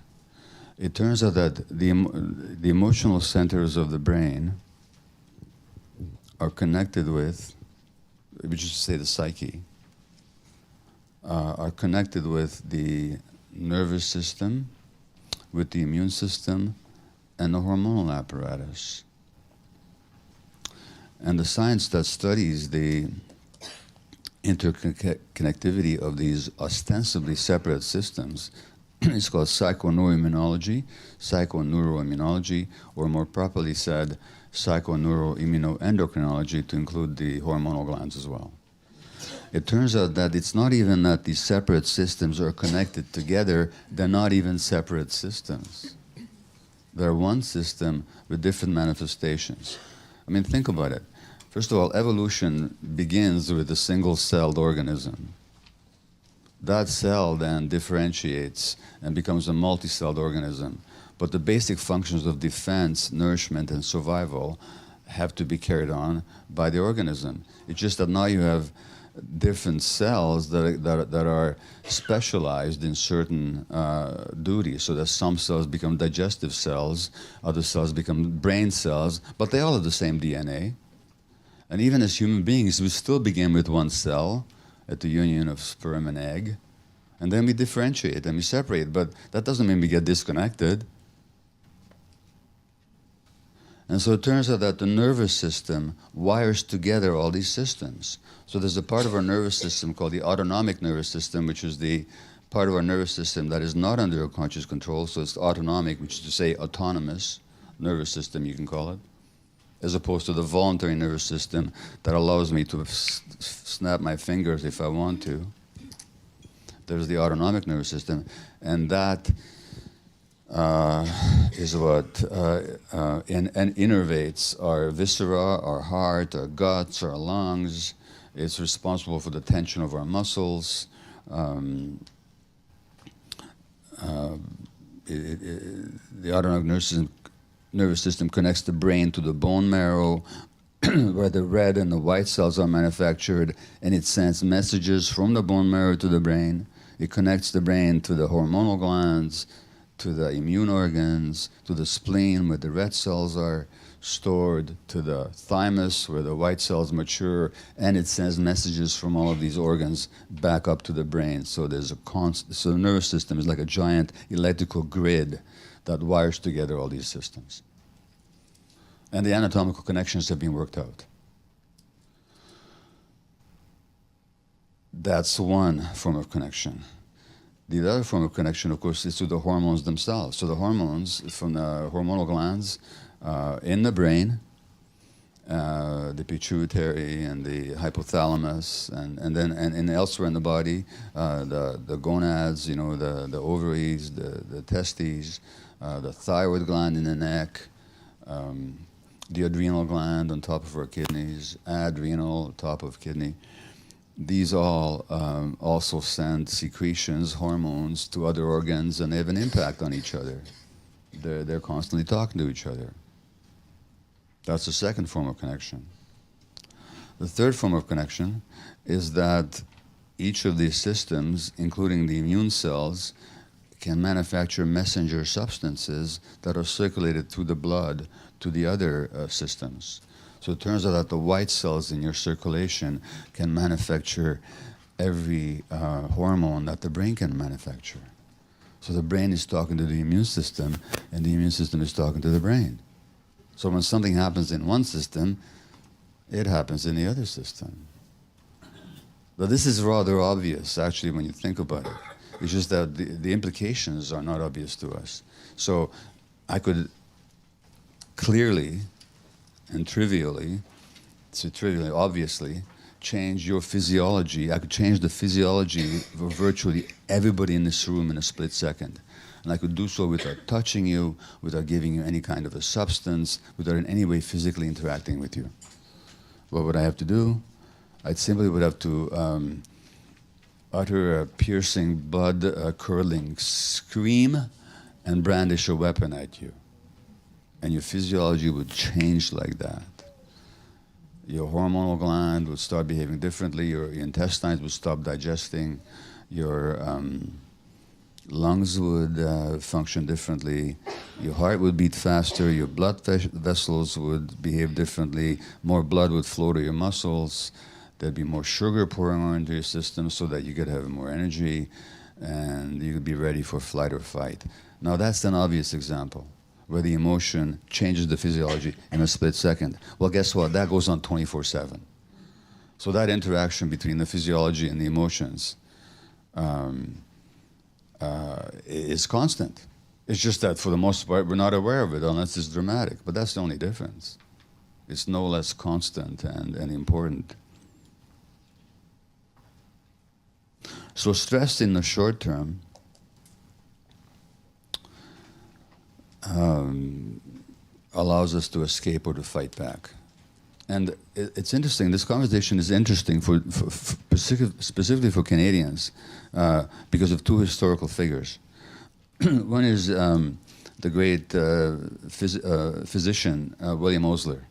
It turns out that the emotional centers of the brain are connected with, we should say the psyche, are connected with the nervous system, with the immune system, and the hormonal apparatus. And the science that studies the interconnectivity of these ostensibly separate systems is called psychoneuroimmunology, or more properly said, psychoneuroimmunoendocrinology, to include the hormonal glands as well. It turns out that it's not even that these separate systems are connected together, they're not even separate systems. They're one system with different manifestations. I mean, think about it. First of all, evolution begins with a single-celled organism. That cell then differentiates and becomes a multi-celled organism. But the basic functions of defense, nourishment, and survival have to be carried on by the organism. It's just that now you have different cells that are specialized in certain duties, so that some cells become digestive cells, other cells become brain cells, but they all have the same DNA. And even as human beings, we still begin with one cell at the union of sperm and egg, and then we differentiate and we separate, but that doesn't mean we get disconnected. And so it turns out that the nervous system wires together all these systems. So there's a part of our nervous system called the autonomic nervous system, which is the part of our nervous system that is not under our conscious control, so it's autonomic, which is to say autonomous nervous system, you can call it, as opposed to the voluntary nervous system that allows me to snap my fingers if I want to. There's the autonomic nervous system, and that is what innervates our viscera, our heart, our guts, our lungs. It's responsible for the tension of our muscles. The autonomic nervous system connects the brain to the bone marrow, where the red and the white cells are manufactured, and it sends messages from the bone marrow to the brain. It connects the brain to the hormonal glands, to the immune organs, to the spleen, where the red cells are stored, to the thymus, where the white cells mature, and it sends messages from all of these organs back up to the brain. So there's a so the nervous system is like a giant electrical grid that wires together all these systems. And the anatomical connections have been worked out. That's one form of connection. The other form of connection, of course, is to the hormones themselves. So the hormones from the hormonal glands in the brain, the pituitary and the hypothalamus, and elsewhere in the body, the gonads, the ovaries, the testes, the thyroid gland in the neck, the adrenal gland on top of our kidneys, adrenal, top of kidney. These all also send secretions, hormones to other organs, and they have an impact on each other. They're constantly talking to each other. That's the second form of connection. The third form of connection is that each of these systems, including the immune cells, can manufacture messenger substances that are circulated through the blood to the other systems. So it turns out that the white cells in your circulation can manufacture every hormone that the brain can manufacture. So the brain is talking to the immune system, and the immune system is talking to the brain. So when something happens in one system, it happens in the other system. But this is rather obvious, actually, when you think about it. It's just that the implications are not obvious to us. So I could clearly and trivially, obviously, change your physiology. I could change the physiology of virtually everybody in this room in a split second. And I could do so without touching you, without giving you any kind of a substance, without in any way physically interacting with you. What would I have to do? I simply would have to utter a piercing, blood-curdling scream and brandish a weapon at you. And your physiology would change like that. Your hormonal gland would start behaving differently, your intestines would stop digesting, your lungs would function differently, your heart would beat faster, your blood vessels would behave differently, more blood would flow to your muscles, there'd be more sugar pouring on into your system so that you could have more energy and you could be ready for flight or fight. Now that's an obvious example, where the emotion changes the physiology in a split second. Well, guess what? That goes on 24/7. So that interaction between the physiology and the emotions is constant. It's just that for the most part, we're not aware of it unless it's dramatic. But that's the only difference. It's no less constant and important. So stress in the short term allows us to escape or to fight back. And it's interesting, this conversation is interesting for specifically for Canadians because of two historical figures. One is the great physician, William Osler,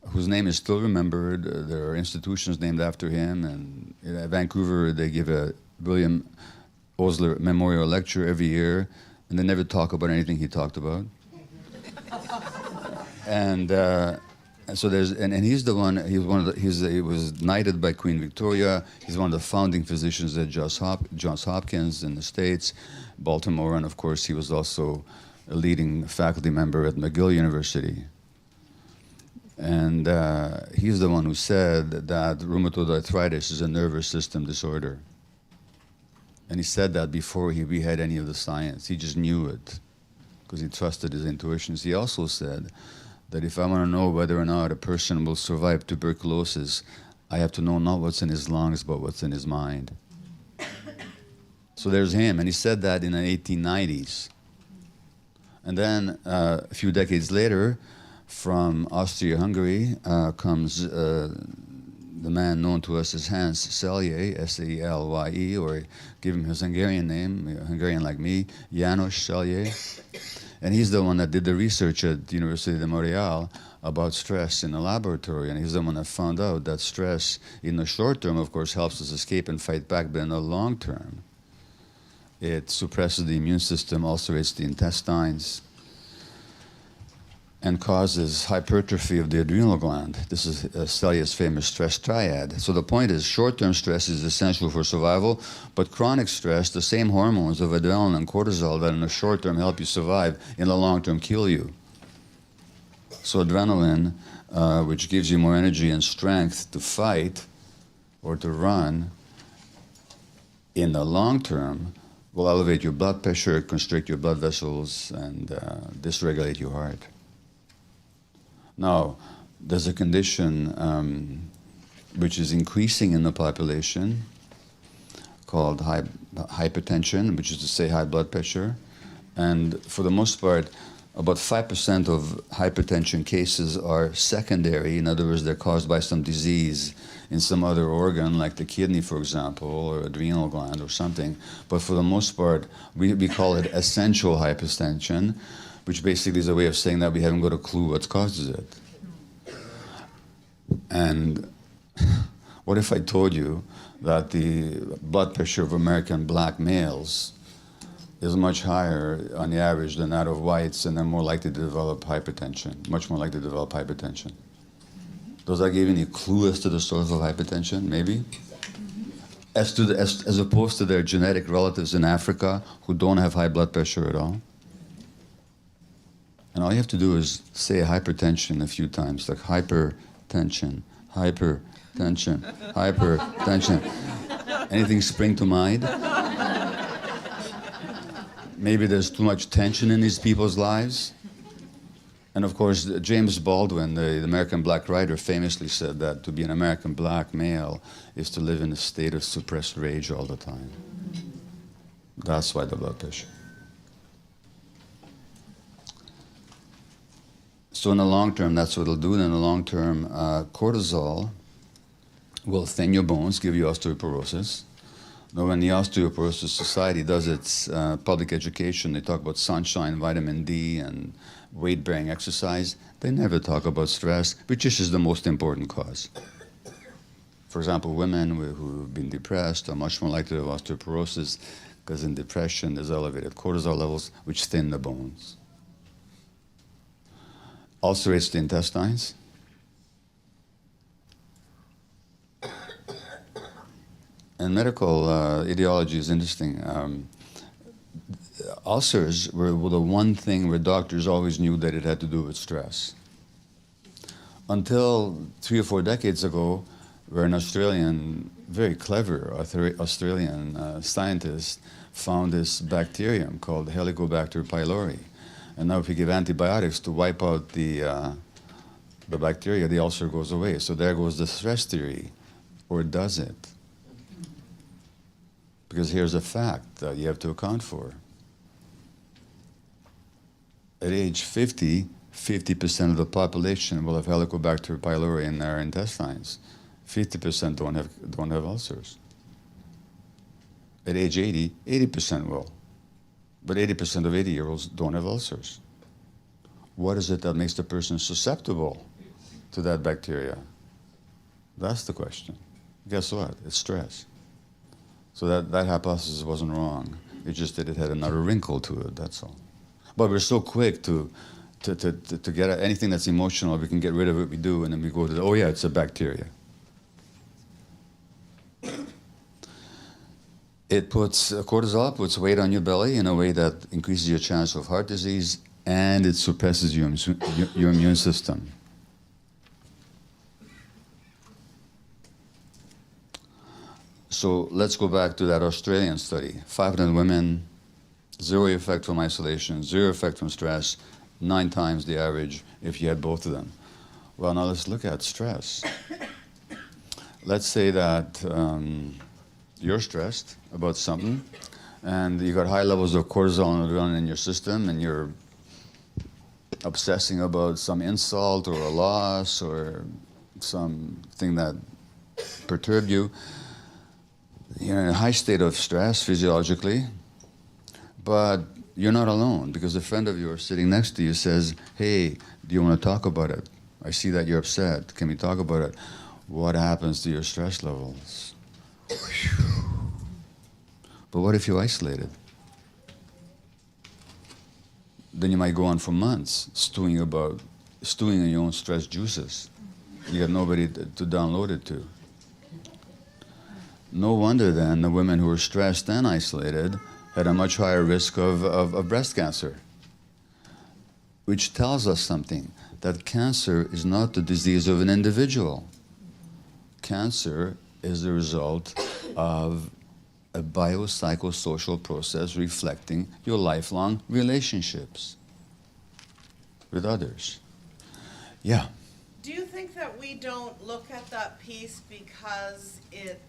whose name is still remembered. There are institutions named after him, and in Vancouver they give a William Osler Memorial Lecture every year, and they never talk about anything he talked about. And so there's, and he's the one. He was knighted by Queen Victoria. He's one of the founding physicians at Johns Hopkins in the States, Baltimore, and of course he was also a leading faculty member at McGill University. And he's the one who said that rheumatoid arthritis is a nervous system disorder. And he said that before we had any of the science. He just knew it because he trusted his intuitions. He also said that if I want to know whether or not a person will survive tuberculosis, I have to know not what's in his lungs, but what's in his mind. So there's him, and he said that in the 1890s. And then a few decades later, from Austria-Hungary comes the man known to us as Hans Selye, S-E-L-Y-E, or give him his Hungarian name, Hungarian like me, János Selye. And he's the one that did the research at the University de Montreal about stress in the laboratory. And he's the one that found out that stress in the short term, of course, helps us escape and fight back, but in the long term, it suppresses the immune system, ulcerates the intestines, and causes hypertrophy of the adrenal gland. This is Selye's famous stress triad. So the point is, short-term stress is essential for survival, but chronic stress, the same hormones of adrenaline and cortisol that in the short term help you survive, in the long term kill you. So adrenaline, which gives you more energy and strength to fight or to run, in the long term will elevate your blood pressure, constrict your blood vessels, and dysregulate your heart. Now, there's a condition which is increasing in the population called hypertension, which is to say high blood pressure. And for the most part, about 5% of hypertension cases are secondary. In other words, they're caused by some disease in some other organ, like the kidney, for example, or adrenal gland or something. But for the most part, we call it essential hypertension, which basically is a way of saying that we haven't got a clue what causes it. And what if I told you that the blood pressure of American black males is much higher on the average than that of whites, and they're more likely to develop hypertension, much more likely to develop hypertension? Does that give you any clue as to the source of hypertension, maybe? As opposed to their genetic relatives in Africa who don't have high blood pressure at all? And all you have to do is say hypertension a few times, like hypertension, hypertension, hypertension. Anything spring to mind? Maybe there's too much tension in these people's lives. And of course, James Baldwin, the American black writer, famously said that to be an American black male is to live in a state of suppressed rage all the time. That's why the blood pressure. So in the long term, that's what it'll do. In the long term, cortisol will thin your bones, give you osteoporosis. Now, when the Osteoporosis Society does its public education, they talk about sunshine, vitamin D, and weight-bearing exercise. They never talk about stress, which is the most important cause. For example, women who've been depressed are much more likely to have osteoporosis because in depression there's elevated cortisol levels, which thin the bones. Ulcerates the intestines. And medical ideology is interesting. Ulcers were the one thing where doctors always knew that it had to do with stress. Until 3 or 4 decades ago, where an Australian, very clever Australian scientist found this bacterium called Helicobacter pylori. And now if you give antibiotics to wipe out the bacteria, the ulcer goes away. So there goes the stress theory, or does it? Because here's a fact that you have to account for. At age 50, 50% of the population will have Helicobacter pylori in their intestines. 50% don't have ulcers. At age 80, 80% will. But 80% of 80-year-olds don't have ulcers. What is it that makes the person susceptible to that bacteria? That's the question. Guess what? It's stress. So that hypothesis wasn't wrong. It's just that it had another wrinkle to it, that's all. But we're so quick to to get at anything that's emotional, we can get rid of it, we do, and then we go to oh yeah, it's a bacteria. It puts, cortisol puts weight on your belly in a way that increases your chance of heart disease, and it suppresses your immune system. So let's go back to that Australian study. 500 women, 0 effect from isolation, 0 effect from stress, 9 times the average if you had both of them. Well, now let's look at stress. Let's say that you're stressed about something, and you got high levels of cortisol and adrenaline in your system, and you're obsessing about some insult or a loss or something that perturbed you. You're in a high state of stress physiologically, but you're not alone, because a friend of yours sitting next to you says, hey, do you want to talk about it? I see that you're upset. Can we talk about it? What happens to your stress levels? But what if you're isolated? Then you might go on for months stewing in your own stress juices. You got nobody to download it to. No wonder then the women who were stressed and isolated had a much higher risk of breast cancer, which tells us something, that cancer is not the disease of an individual. Cancer is the result of a biopsychosocial process reflecting your lifelong relationships with others. Yeah. Do you think that we don't look at that piece because it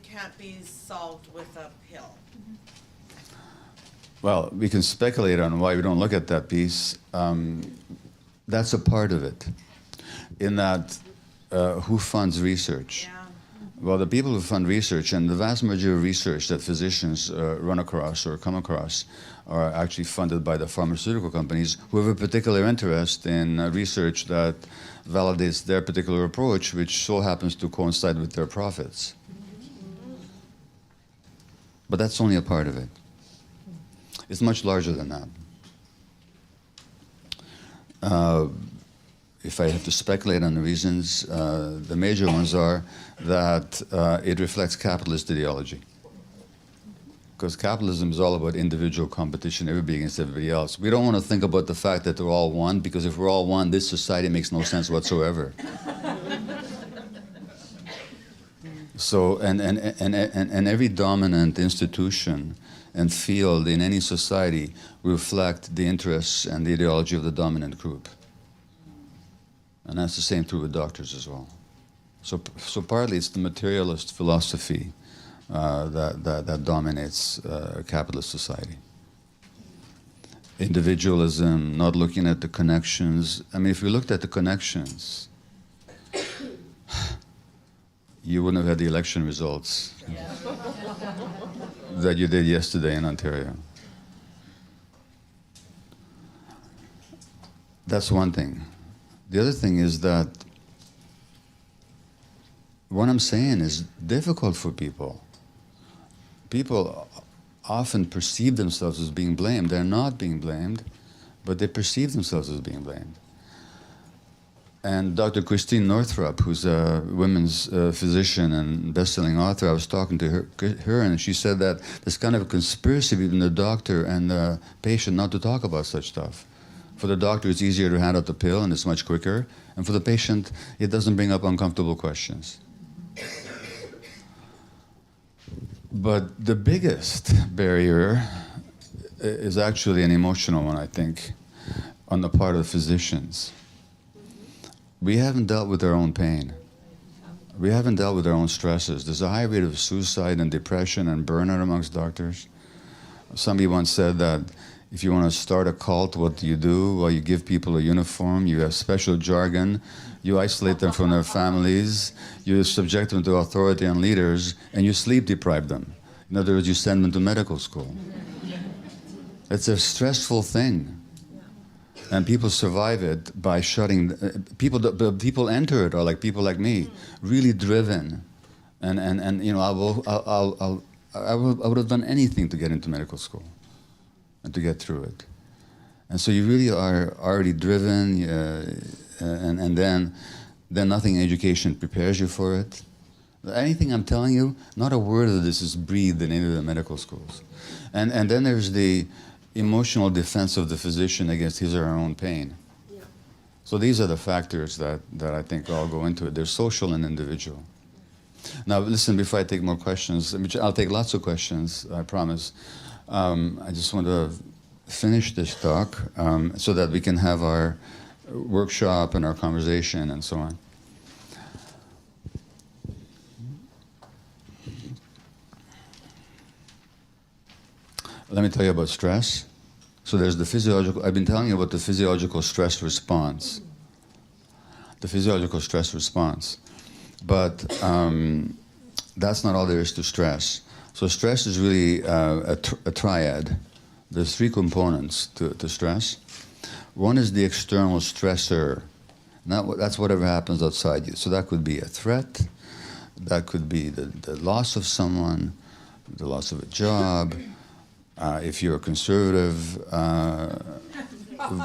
can't be solved with a pill? Well, we can speculate on why we don't look at that piece. That's a part of it. In that, who funds research? Yeah. Well, the people who fund research, and the vast majority of research that physicians run across or come across, are actually funded by the pharmaceutical companies who have a particular interest in research that validates their particular approach, which so happens to coincide with their profits. But that's only a part of it. It's much larger than that. If I have to speculate on the reasons, the major ones are that it reflects capitalist ideology. Because capitalism is all about individual competition, everybody against everybody else. We don't want to think about the fact that they're all one, because if we're all one, this society makes no sense whatsoever. So, and every dominant institution and field in any society reflect the interests and the ideology of the dominant group. And that's the same true with doctors as well. So partly it's the materialist philosophy that dominates capitalist society. Individualism, not looking at the connections. I mean, if we looked at the connections, you wouldn't have had the election results that you did yesterday in Ontario. That's one thing. The other thing is that what I'm saying is difficult for people. People often perceive themselves as being blamed. They're not being blamed, but they perceive themselves as being blamed. And Dr. Christine Northrup, who's a women's physician and best-selling author, I was talking to her, and she said that there's kind of a conspiracy between the doctor and the patient not to talk about such stuff. For the doctor, it's easier to hand out the pill, and it's much quicker. And for the patient, it doesn't bring up uncomfortable questions. But the biggest barrier is actually an emotional one, I think, on the part of physicians. We haven't dealt with our own pain. We haven't dealt with our own stresses. There's a high rate of suicide and depression and burnout amongst doctors. Somebody once said that if you want to start a cult, what do? Well, you give people a uniform, you have special jargon, you isolate them from their families, you subject them to authority and leaders, and you sleep deprive them. In other words, you send them to medical school. It's a stressful thing. And people survive it by shutting. People enter it are like people like me, really driven, and you know, I would have done anything to get into medical school, and to get through it. And so you really are already driven, and then nothing in education prepares you for it. Anything I'm telling you, not a word of this is breathed in any of the medical schools. And then there's the emotional defense of the physician against his or her own pain. Yeah. So these are the factors that I think all go into it. They're social and individual. Now listen, before I take more questions, I'll take lots of questions, I promise. I just want to finish this talk so that we can have our workshop and our conversation and so on. Let me tell you about stress. So there's the physiological, I've been telling you about the physiological stress response. The physiological stress response. But that's not all there is to stress. So stress is really a triad. There's three components to stress. One is the external stressor. That's whatever happens outside you. So that could be a threat. That could be the loss of someone, the loss of a job. If you're a conservative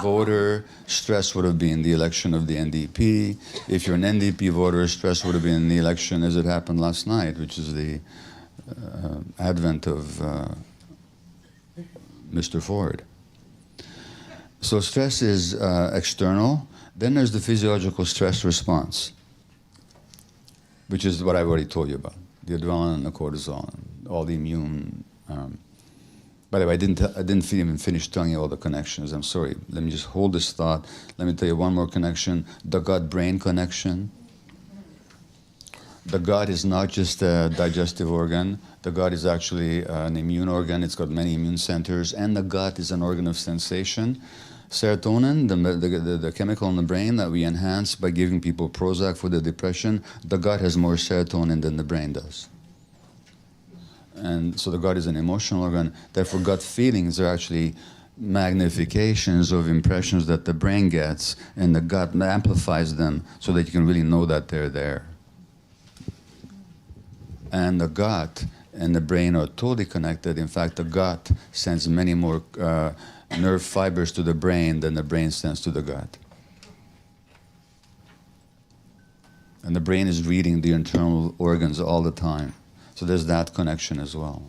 voter, stress would have been the election of the NDP. If you're an NDP voter, stress would have been the election as it happened last night, which is the advent of Mr. Ford. So stress is external. Then there's the physiological stress response, which is what I've already told you about, the adrenaline and the cortisol, and all the immune. By the way, I didn't even finish telling you all the connections. I'm sorry. Let me just hold this thought. Let me tell you one more connection, the gut-brain connection. The gut is not just a digestive organ. The gut is actually an immune organ. It's got many immune centers. And the gut is an organ of sensation. Serotonin, the chemical in the brain that we enhance by giving people Prozac for the depression, the gut has more serotonin than the brain does. And so the gut is an emotional organ. Therefore, gut feelings are actually magnifications of impressions that the brain gets, and the gut amplifies them so that you can really know that they're there. And the gut and the brain are totally connected. In fact, the gut sends many more nerve fibers to the brain than the brain sends to the gut. And the brain is reading the internal organs all the time. So there's that connection as well.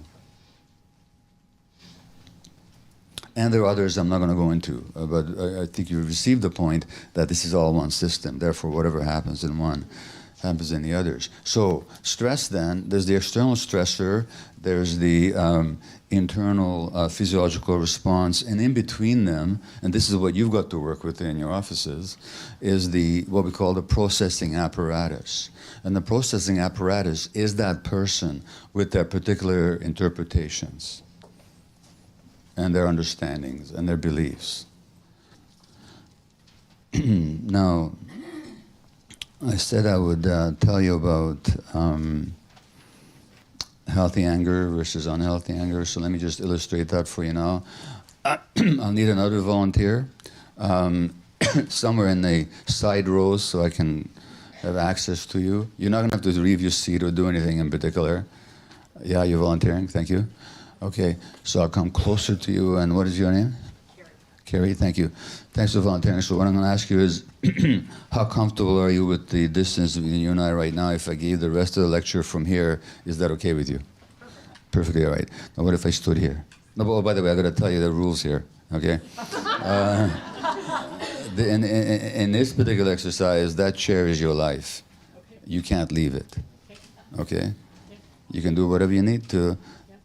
And there are others I'm not going to go into, but I think you received the point that this is all one system. Therefore, whatever happens in one happens in the others. So stress then, there's the external stressor, there's the internal physiological response, and in between them, and this is what you've got to work with in your offices, is what we call the processing apparatus. And the processing apparatus is that person with their particular interpretations and their understandings and their beliefs. Now, I said I would tell you about healthy anger versus unhealthy anger, so let me just illustrate that for you now. I'll need another volunteer somewhere in the side rows so I can have access to you. You're not going to have to leave your seat or do anything in particular. Yeah, you're volunteering, thank you. Okay, so I'll come closer to you, and what is your name? Carrie, thank you. Thanks for volunteering. So what I'm going to ask you is, how comfortable are you with the distance between you and I right now? If I gave the rest of the lecture from here, is that okay with you? Perfectly all right. Now what if I stood here? No, oh, by the way, I got to tell you the rules here, okay? In this particular exercise, that chair is your life. You can't leave it, okay? You can do whatever you need to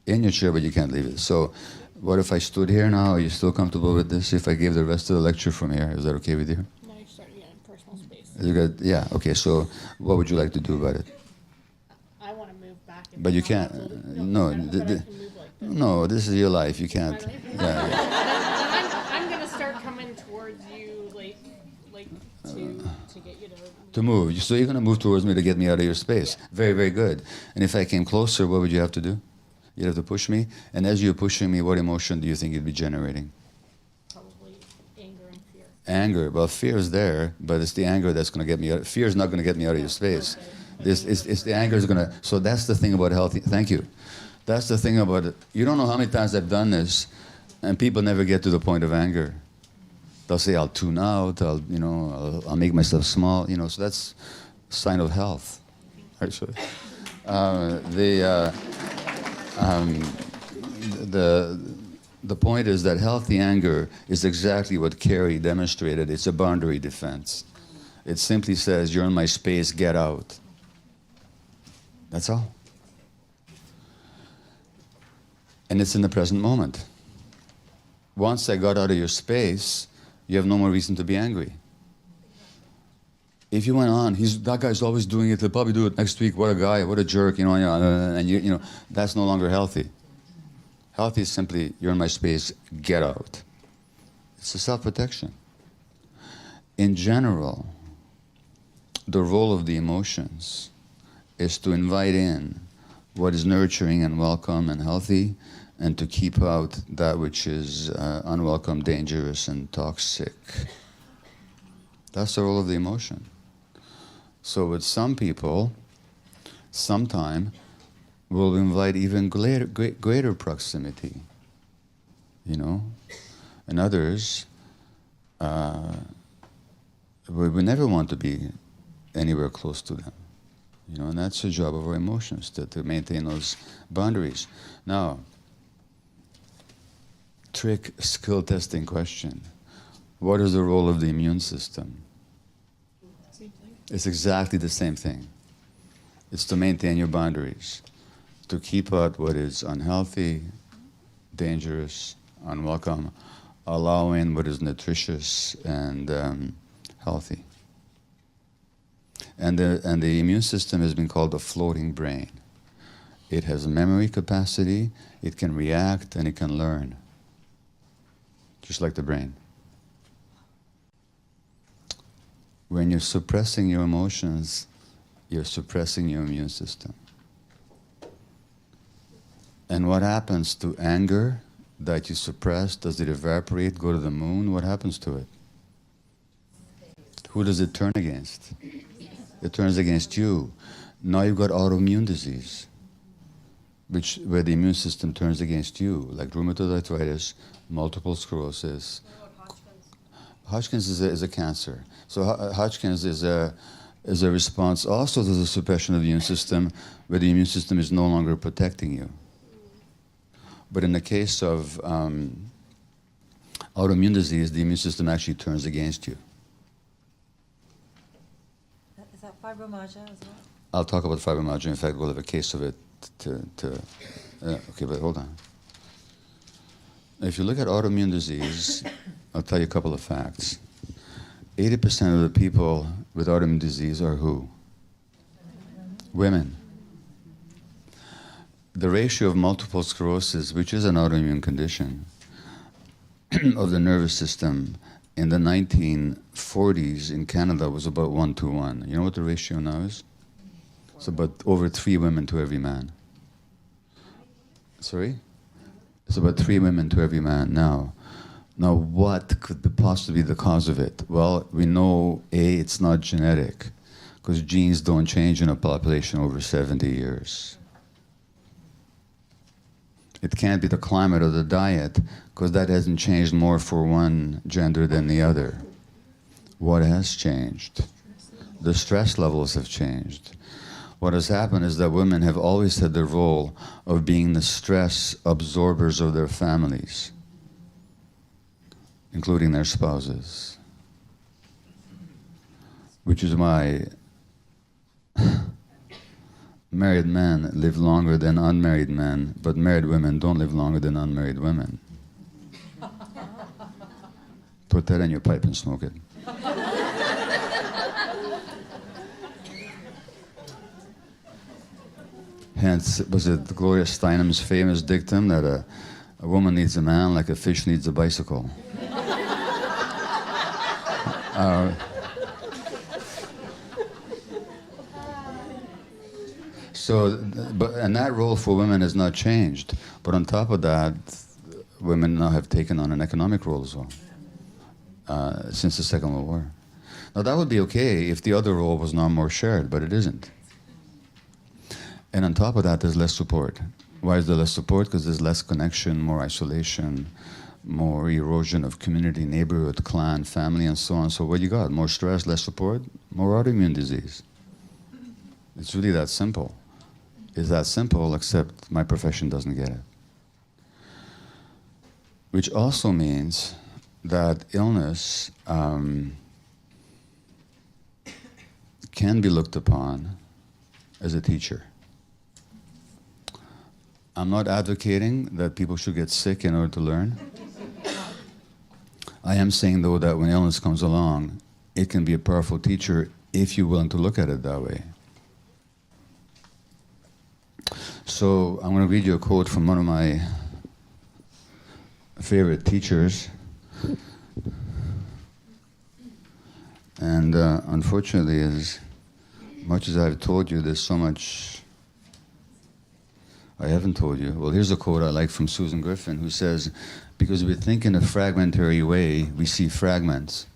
in your chair, but you can't leave it. So what if I stood here now? Are you still comfortable with this? If I gave the rest of the lecture from here, is that okay with you? Now you're starting to get in personal space. You got, yeah, okay, so what would you like to do about it? I want to move back. But you can't, no, but I can move like this. no, this is your life, you can't. Yeah. I'm going to start coming towards you, like to get you To move, so you're going to move towards me to get me out of your space. Yeah. Very, very good. And if I came closer, what would you have to do? You'd have to push me. And as you're pushing me, what emotion do you think you'd be generating? Probably anger and fear. Anger. Well, fear is there, but it's the anger that's going to get me out. Fear is not going to get me out of your space. It's the anger is going to. So that's the thing about healthy. Thank you. That's the thing about it. You don't know how many times I've done this, and people never get to the point of anger. They'll say, I'll tune out, I'll make myself small, so that's a sign of health, actually. The point is that healthy anger is exactly what Carey demonstrated. It's a boundary defense. It simply says, you're in my space, get out. That's all. And it's in the present moment. Once I got out of your space, you have no more reason to be angry. If you went on, that guy's always doing it, he'll probably do it next week, what a guy, what a jerk, and that's no longer healthy. Healthy is simply, you're in my space, get out. It's a self-protection. In general, the role of the emotions is to invite in what is nurturing and welcome and healthy, and to keep out that which is unwelcome, dangerous, and toxic. That's the role of the emotion. So with some people, sometime, we'll invite even greater proximity, and others, we never want to be anywhere close to them, and that's the job of our emotions, to maintain those boundaries. Now, trick skill testing question. What is the role of the immune system? Same thing. It's exactly the same thing. It's to maintain your boundaries, to keep out what is unhealthy, dangerous, unwelcome, allow in what is nutritious and healthy. And the immune system has been called the floating brain. It has memory capacity, it can react, and it can learn. Just like the brain. When you're suppressing your emotions, you're suppressing your immune system. And what happens to anger that you suppress? Does it evaporate, go to the moon? What happens to it? Who does it turn against? It turns against you. Now you've got autoimmune disease, where the immune system turns against you, like rheumatoid arthritis, multiple sclerosis. Hodgkin's is a cancer. So Hodgkin's is a response also to the suppression of the immune system, where the immune system is no longer protecting you. But in the case of autoimmune disease, the immune system actually turns against you. Is that fibromyalgia as well? I'll talk about fibromyalgia. In fact, we'll have a case of it. Okay, but hold on. If you look at autoimmune disease, I'll tell you a couple of facts. 80% of the people with autoimmune disease are who? Women. The ratio of multiple sclerosis, which is an autoimmune condition, of the nervous system in the 1940s in Canada was about 1:1. You know what the ratio now is? It's about over 3 women to every man. Sorry? It's about 3 women to every man now. Now, what could possibly be the cause of it? Well, we know, it's not genetic, because genes don't change in a population over 70 years. It can't be the climate or the diet, because that hasn't changed more for one gender than the other. What has changed? The stress levels have changed. What has happened is that women have always had the role of being the stress absorbers of their families, including their spouses. Which is why married men live longer than unmarried men, but married women don't live longer than unmarried women. Put that in your pipe and smoke it. Hence, was it Gloria Steinem's famous dictum that a woman needs a man like a fish needs a bicycle? And that role for women has not changed. But on top of that, women now have taken on an economic role as well, since the Second World War. Now that would be okay if the other role was not more shared, but it isn't. And on top of that, there's less support. Why is there less support? Because there's less connection, more isolation, more erosion of community, neighborhood, clan, family, and so on. So what you got? More stress, less support, more autoimmune disease. It's really that simple. It's that simple, except my profession doesn't get it. Which also means that illness can be looked upon as a teacher. I'm not advocating that people should get sick in order to learn. I am saying, though, that when illness comes along, it can be a powerful teacher if you're willing to look at it that way. So I'm going to read you a quote from one of my favorite teachers. And unfortunately, as much as I've told you, there's so much I haven't told you. Well, here's a quote I like from Susan Griffin, who says, because we think in a fragmentary way, we see fragments.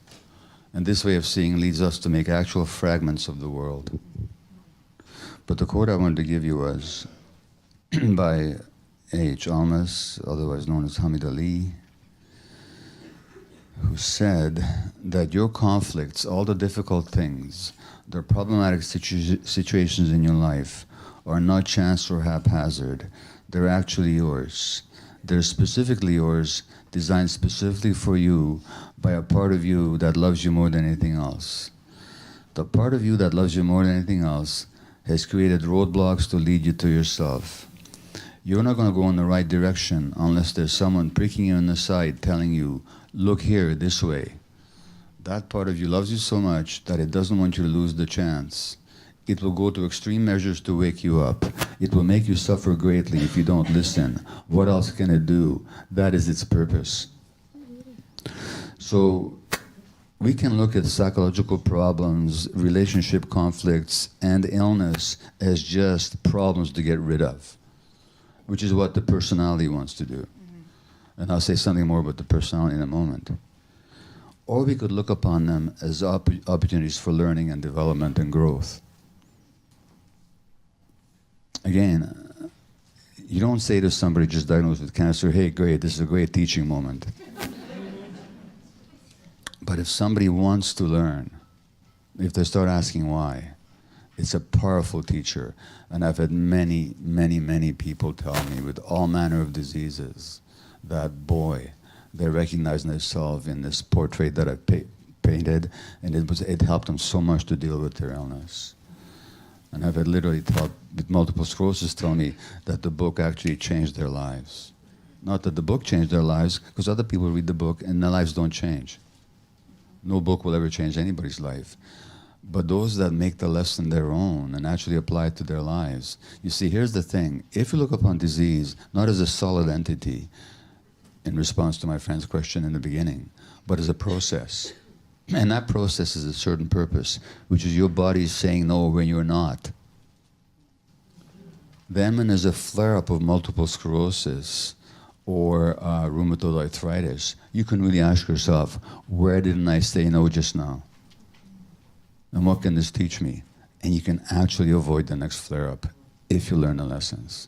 And this way of seeing leads us to make actual fragments of the world. But the quote I wanted to give you was by H. Almas, otherwise known as Hamid Ali, who said that your conflicts, all the difficult things, the problematic situations in your life are not chance or haphazard. They're actually yours. They're specifically yours, designed specifically for you by a part of you that loves you more than anything else. The part of you that loves you more than anything else has created roadblocks to lead you to yourself. You're not going to go in the right direction unless there's someone pricking you in the side telling you, look here, this way. That part of you loves you so much that it doesn't want you to lose the chance. It will go to extreme measures to wake you up. It will make you suffer greatly if you don't listen. What else can it do? That is its purpose. So we can look at psychological problems, relationship conflicts, and illness as just problems to get rid of, which is what the personality wants to do. Mm-hmm. And I'll say something more about the personality in a moment. Or we could look upon them as opportunities for learning and development and growth. Again, you don't say to somebody just diagnosed with cancer, hey, great, this is a great teaching moment. But if somebody wants to learn, if they start asking why, it's a powerful teacher. And I've had many, many, many people tell me with all manner of diseases that, boy, they recognize themselves in this portrait that I painted, and it helped them so much to deal with their illness. And I've had literally with multiple sclerosis tell me that the book actually changed their lives. Not that the book changed their lives, because other people read the book and their lives don't change. No book will ever change anybody's life. But those that make the lesson their own and actually apply it to their lives. You see, here's the thing. If you look upon disease not as a solid entity, in response to my friend's question in the beginning, but as a process. And that process is a certain purpose, which is your body saying no when you're not. Then when there's a flare-up of multiple sclerosis or rheumatoid arthritis, you can really ask yourself, where didn't I say no just now? And what can this teach me? And you can actually avoid the next flare-up if you learn the lessons.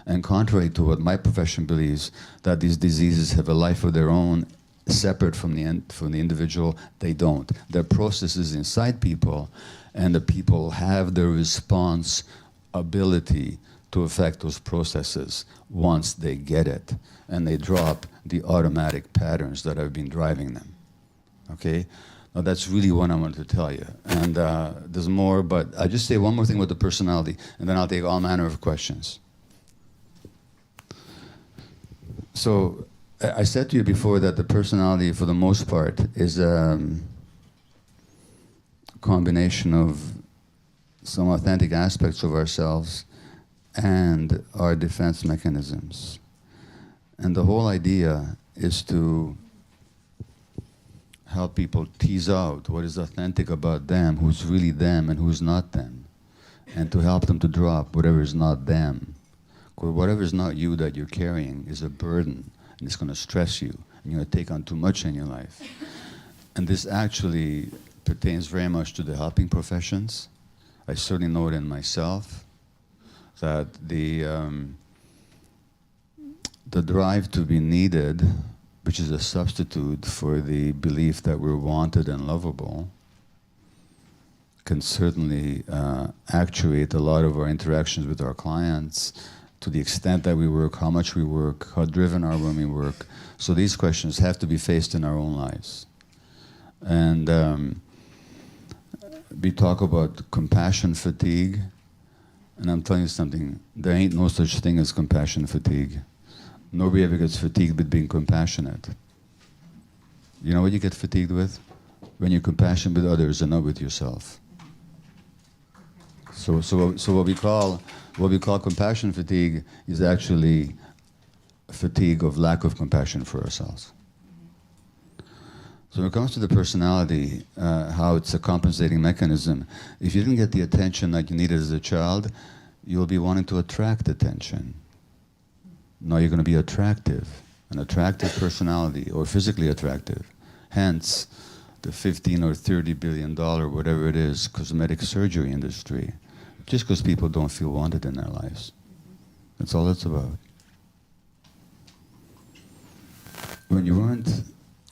And contrary to what my profession believes, that these diseases have a life of their own, separate from the individual, they don't. There are processes inside people, and the people have the response ability to affect those processes once they get it, and they drop the automatic patterns that have been driving them. Okay? Now that's really what I wanted to tell you. And there's more, but I'll just say one more thing with the personality, and then I'll take all manner of questions. So I said to you before that the personality, for the most part, is a combination of some authentic aspects of ourselves and our defense mechanisms. And the whole idea is to help people tease out what is authentic about them, who's really them and who's not them, and to help them to drop whatever is not them. Because whatever is not you that you're carrying is a burden, and it's going to stress you, and you're going to take on too much in your life. And this actually pertains very much to the helping professions. I certainly know it in myself, that the drive to be needed which is a substitute for the belief that we're wanted and lovable, can certainly actuate a lot of our interactions with our clients, to the extent that we work, how much we work, how driven are when we work. So these questions have to be faced in our own lives. And we talk about compassion fatigue, and I'm telling you something, there ain't no such thing as compassion fatigue. Nobody ever gets fatigued with being compassionate. You know what you get fatigued with? When you're compassionate with others and not with yourself. So what we call compassion fatigue is actually fatigue of lack of compassion for ourselves. So when it comes to the personality, how it's a compensating mechanism, if you didn't get the attention that you needed as a child, you'll be wanting to attract attention. Now you're going to be attractive, an attractive personality, or physically attractive. Hence, the $15 or $30 billion, whatever it is, cosmetic surgery industry, just because people don't feel wanted in their lives. That's all it's about. When you weren't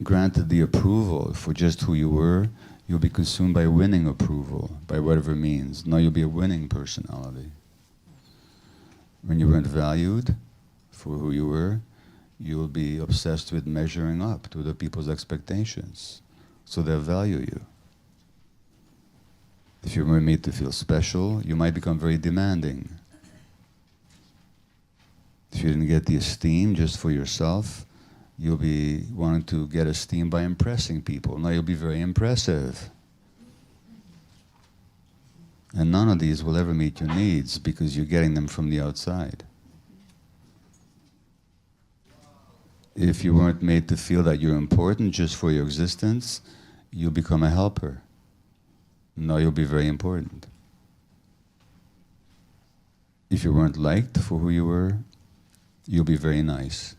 granted the approval for just who you were, you'll be consumed by winning approval, by whatever means. Now you'll be a winning personality. When you weren't valued for who you were, you'll be obsessed with measuring up to other people's expectations, so they'll value you. If you were made to feel special, you might become very demanding. If you didn't get the esteem just for yourself, you'll be wanting to get esteem by impressing people. Now you'll be very impressive. And none of these will ever meet your needs because you're getting them from the outside. If you weren't made to feel that you're important just for your existence, you'll become a helper. Now you'll be very important. If you weren't liked for who you were, you'll be very nice.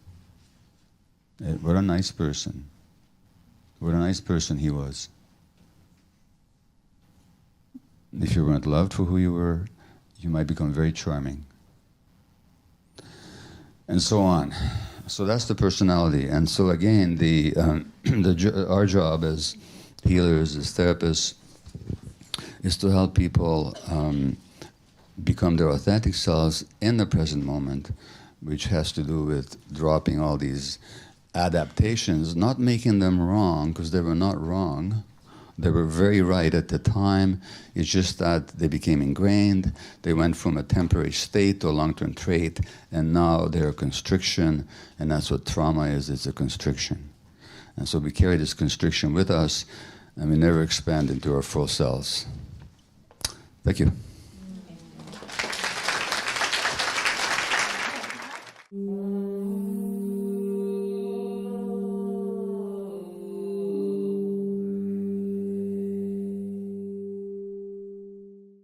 What a nice person. What a nice person he was. If you weren't loved for who you were, you might become very charming. And so on. So that's the personality. And so again, our job as healers, as therapists, is to help people become their authentic selves in the present moment, which has to do with dropping all these adaptations, not making them wrong, because they were not wrong. They were very right at the time. It's just that they became ingrained. They went from a temporary state to a long-term trait, and now they're a constriction, and that's what trauma is. It's a constriction. And so we carry this constriction with us, and we never expand into our full selves. Thank you.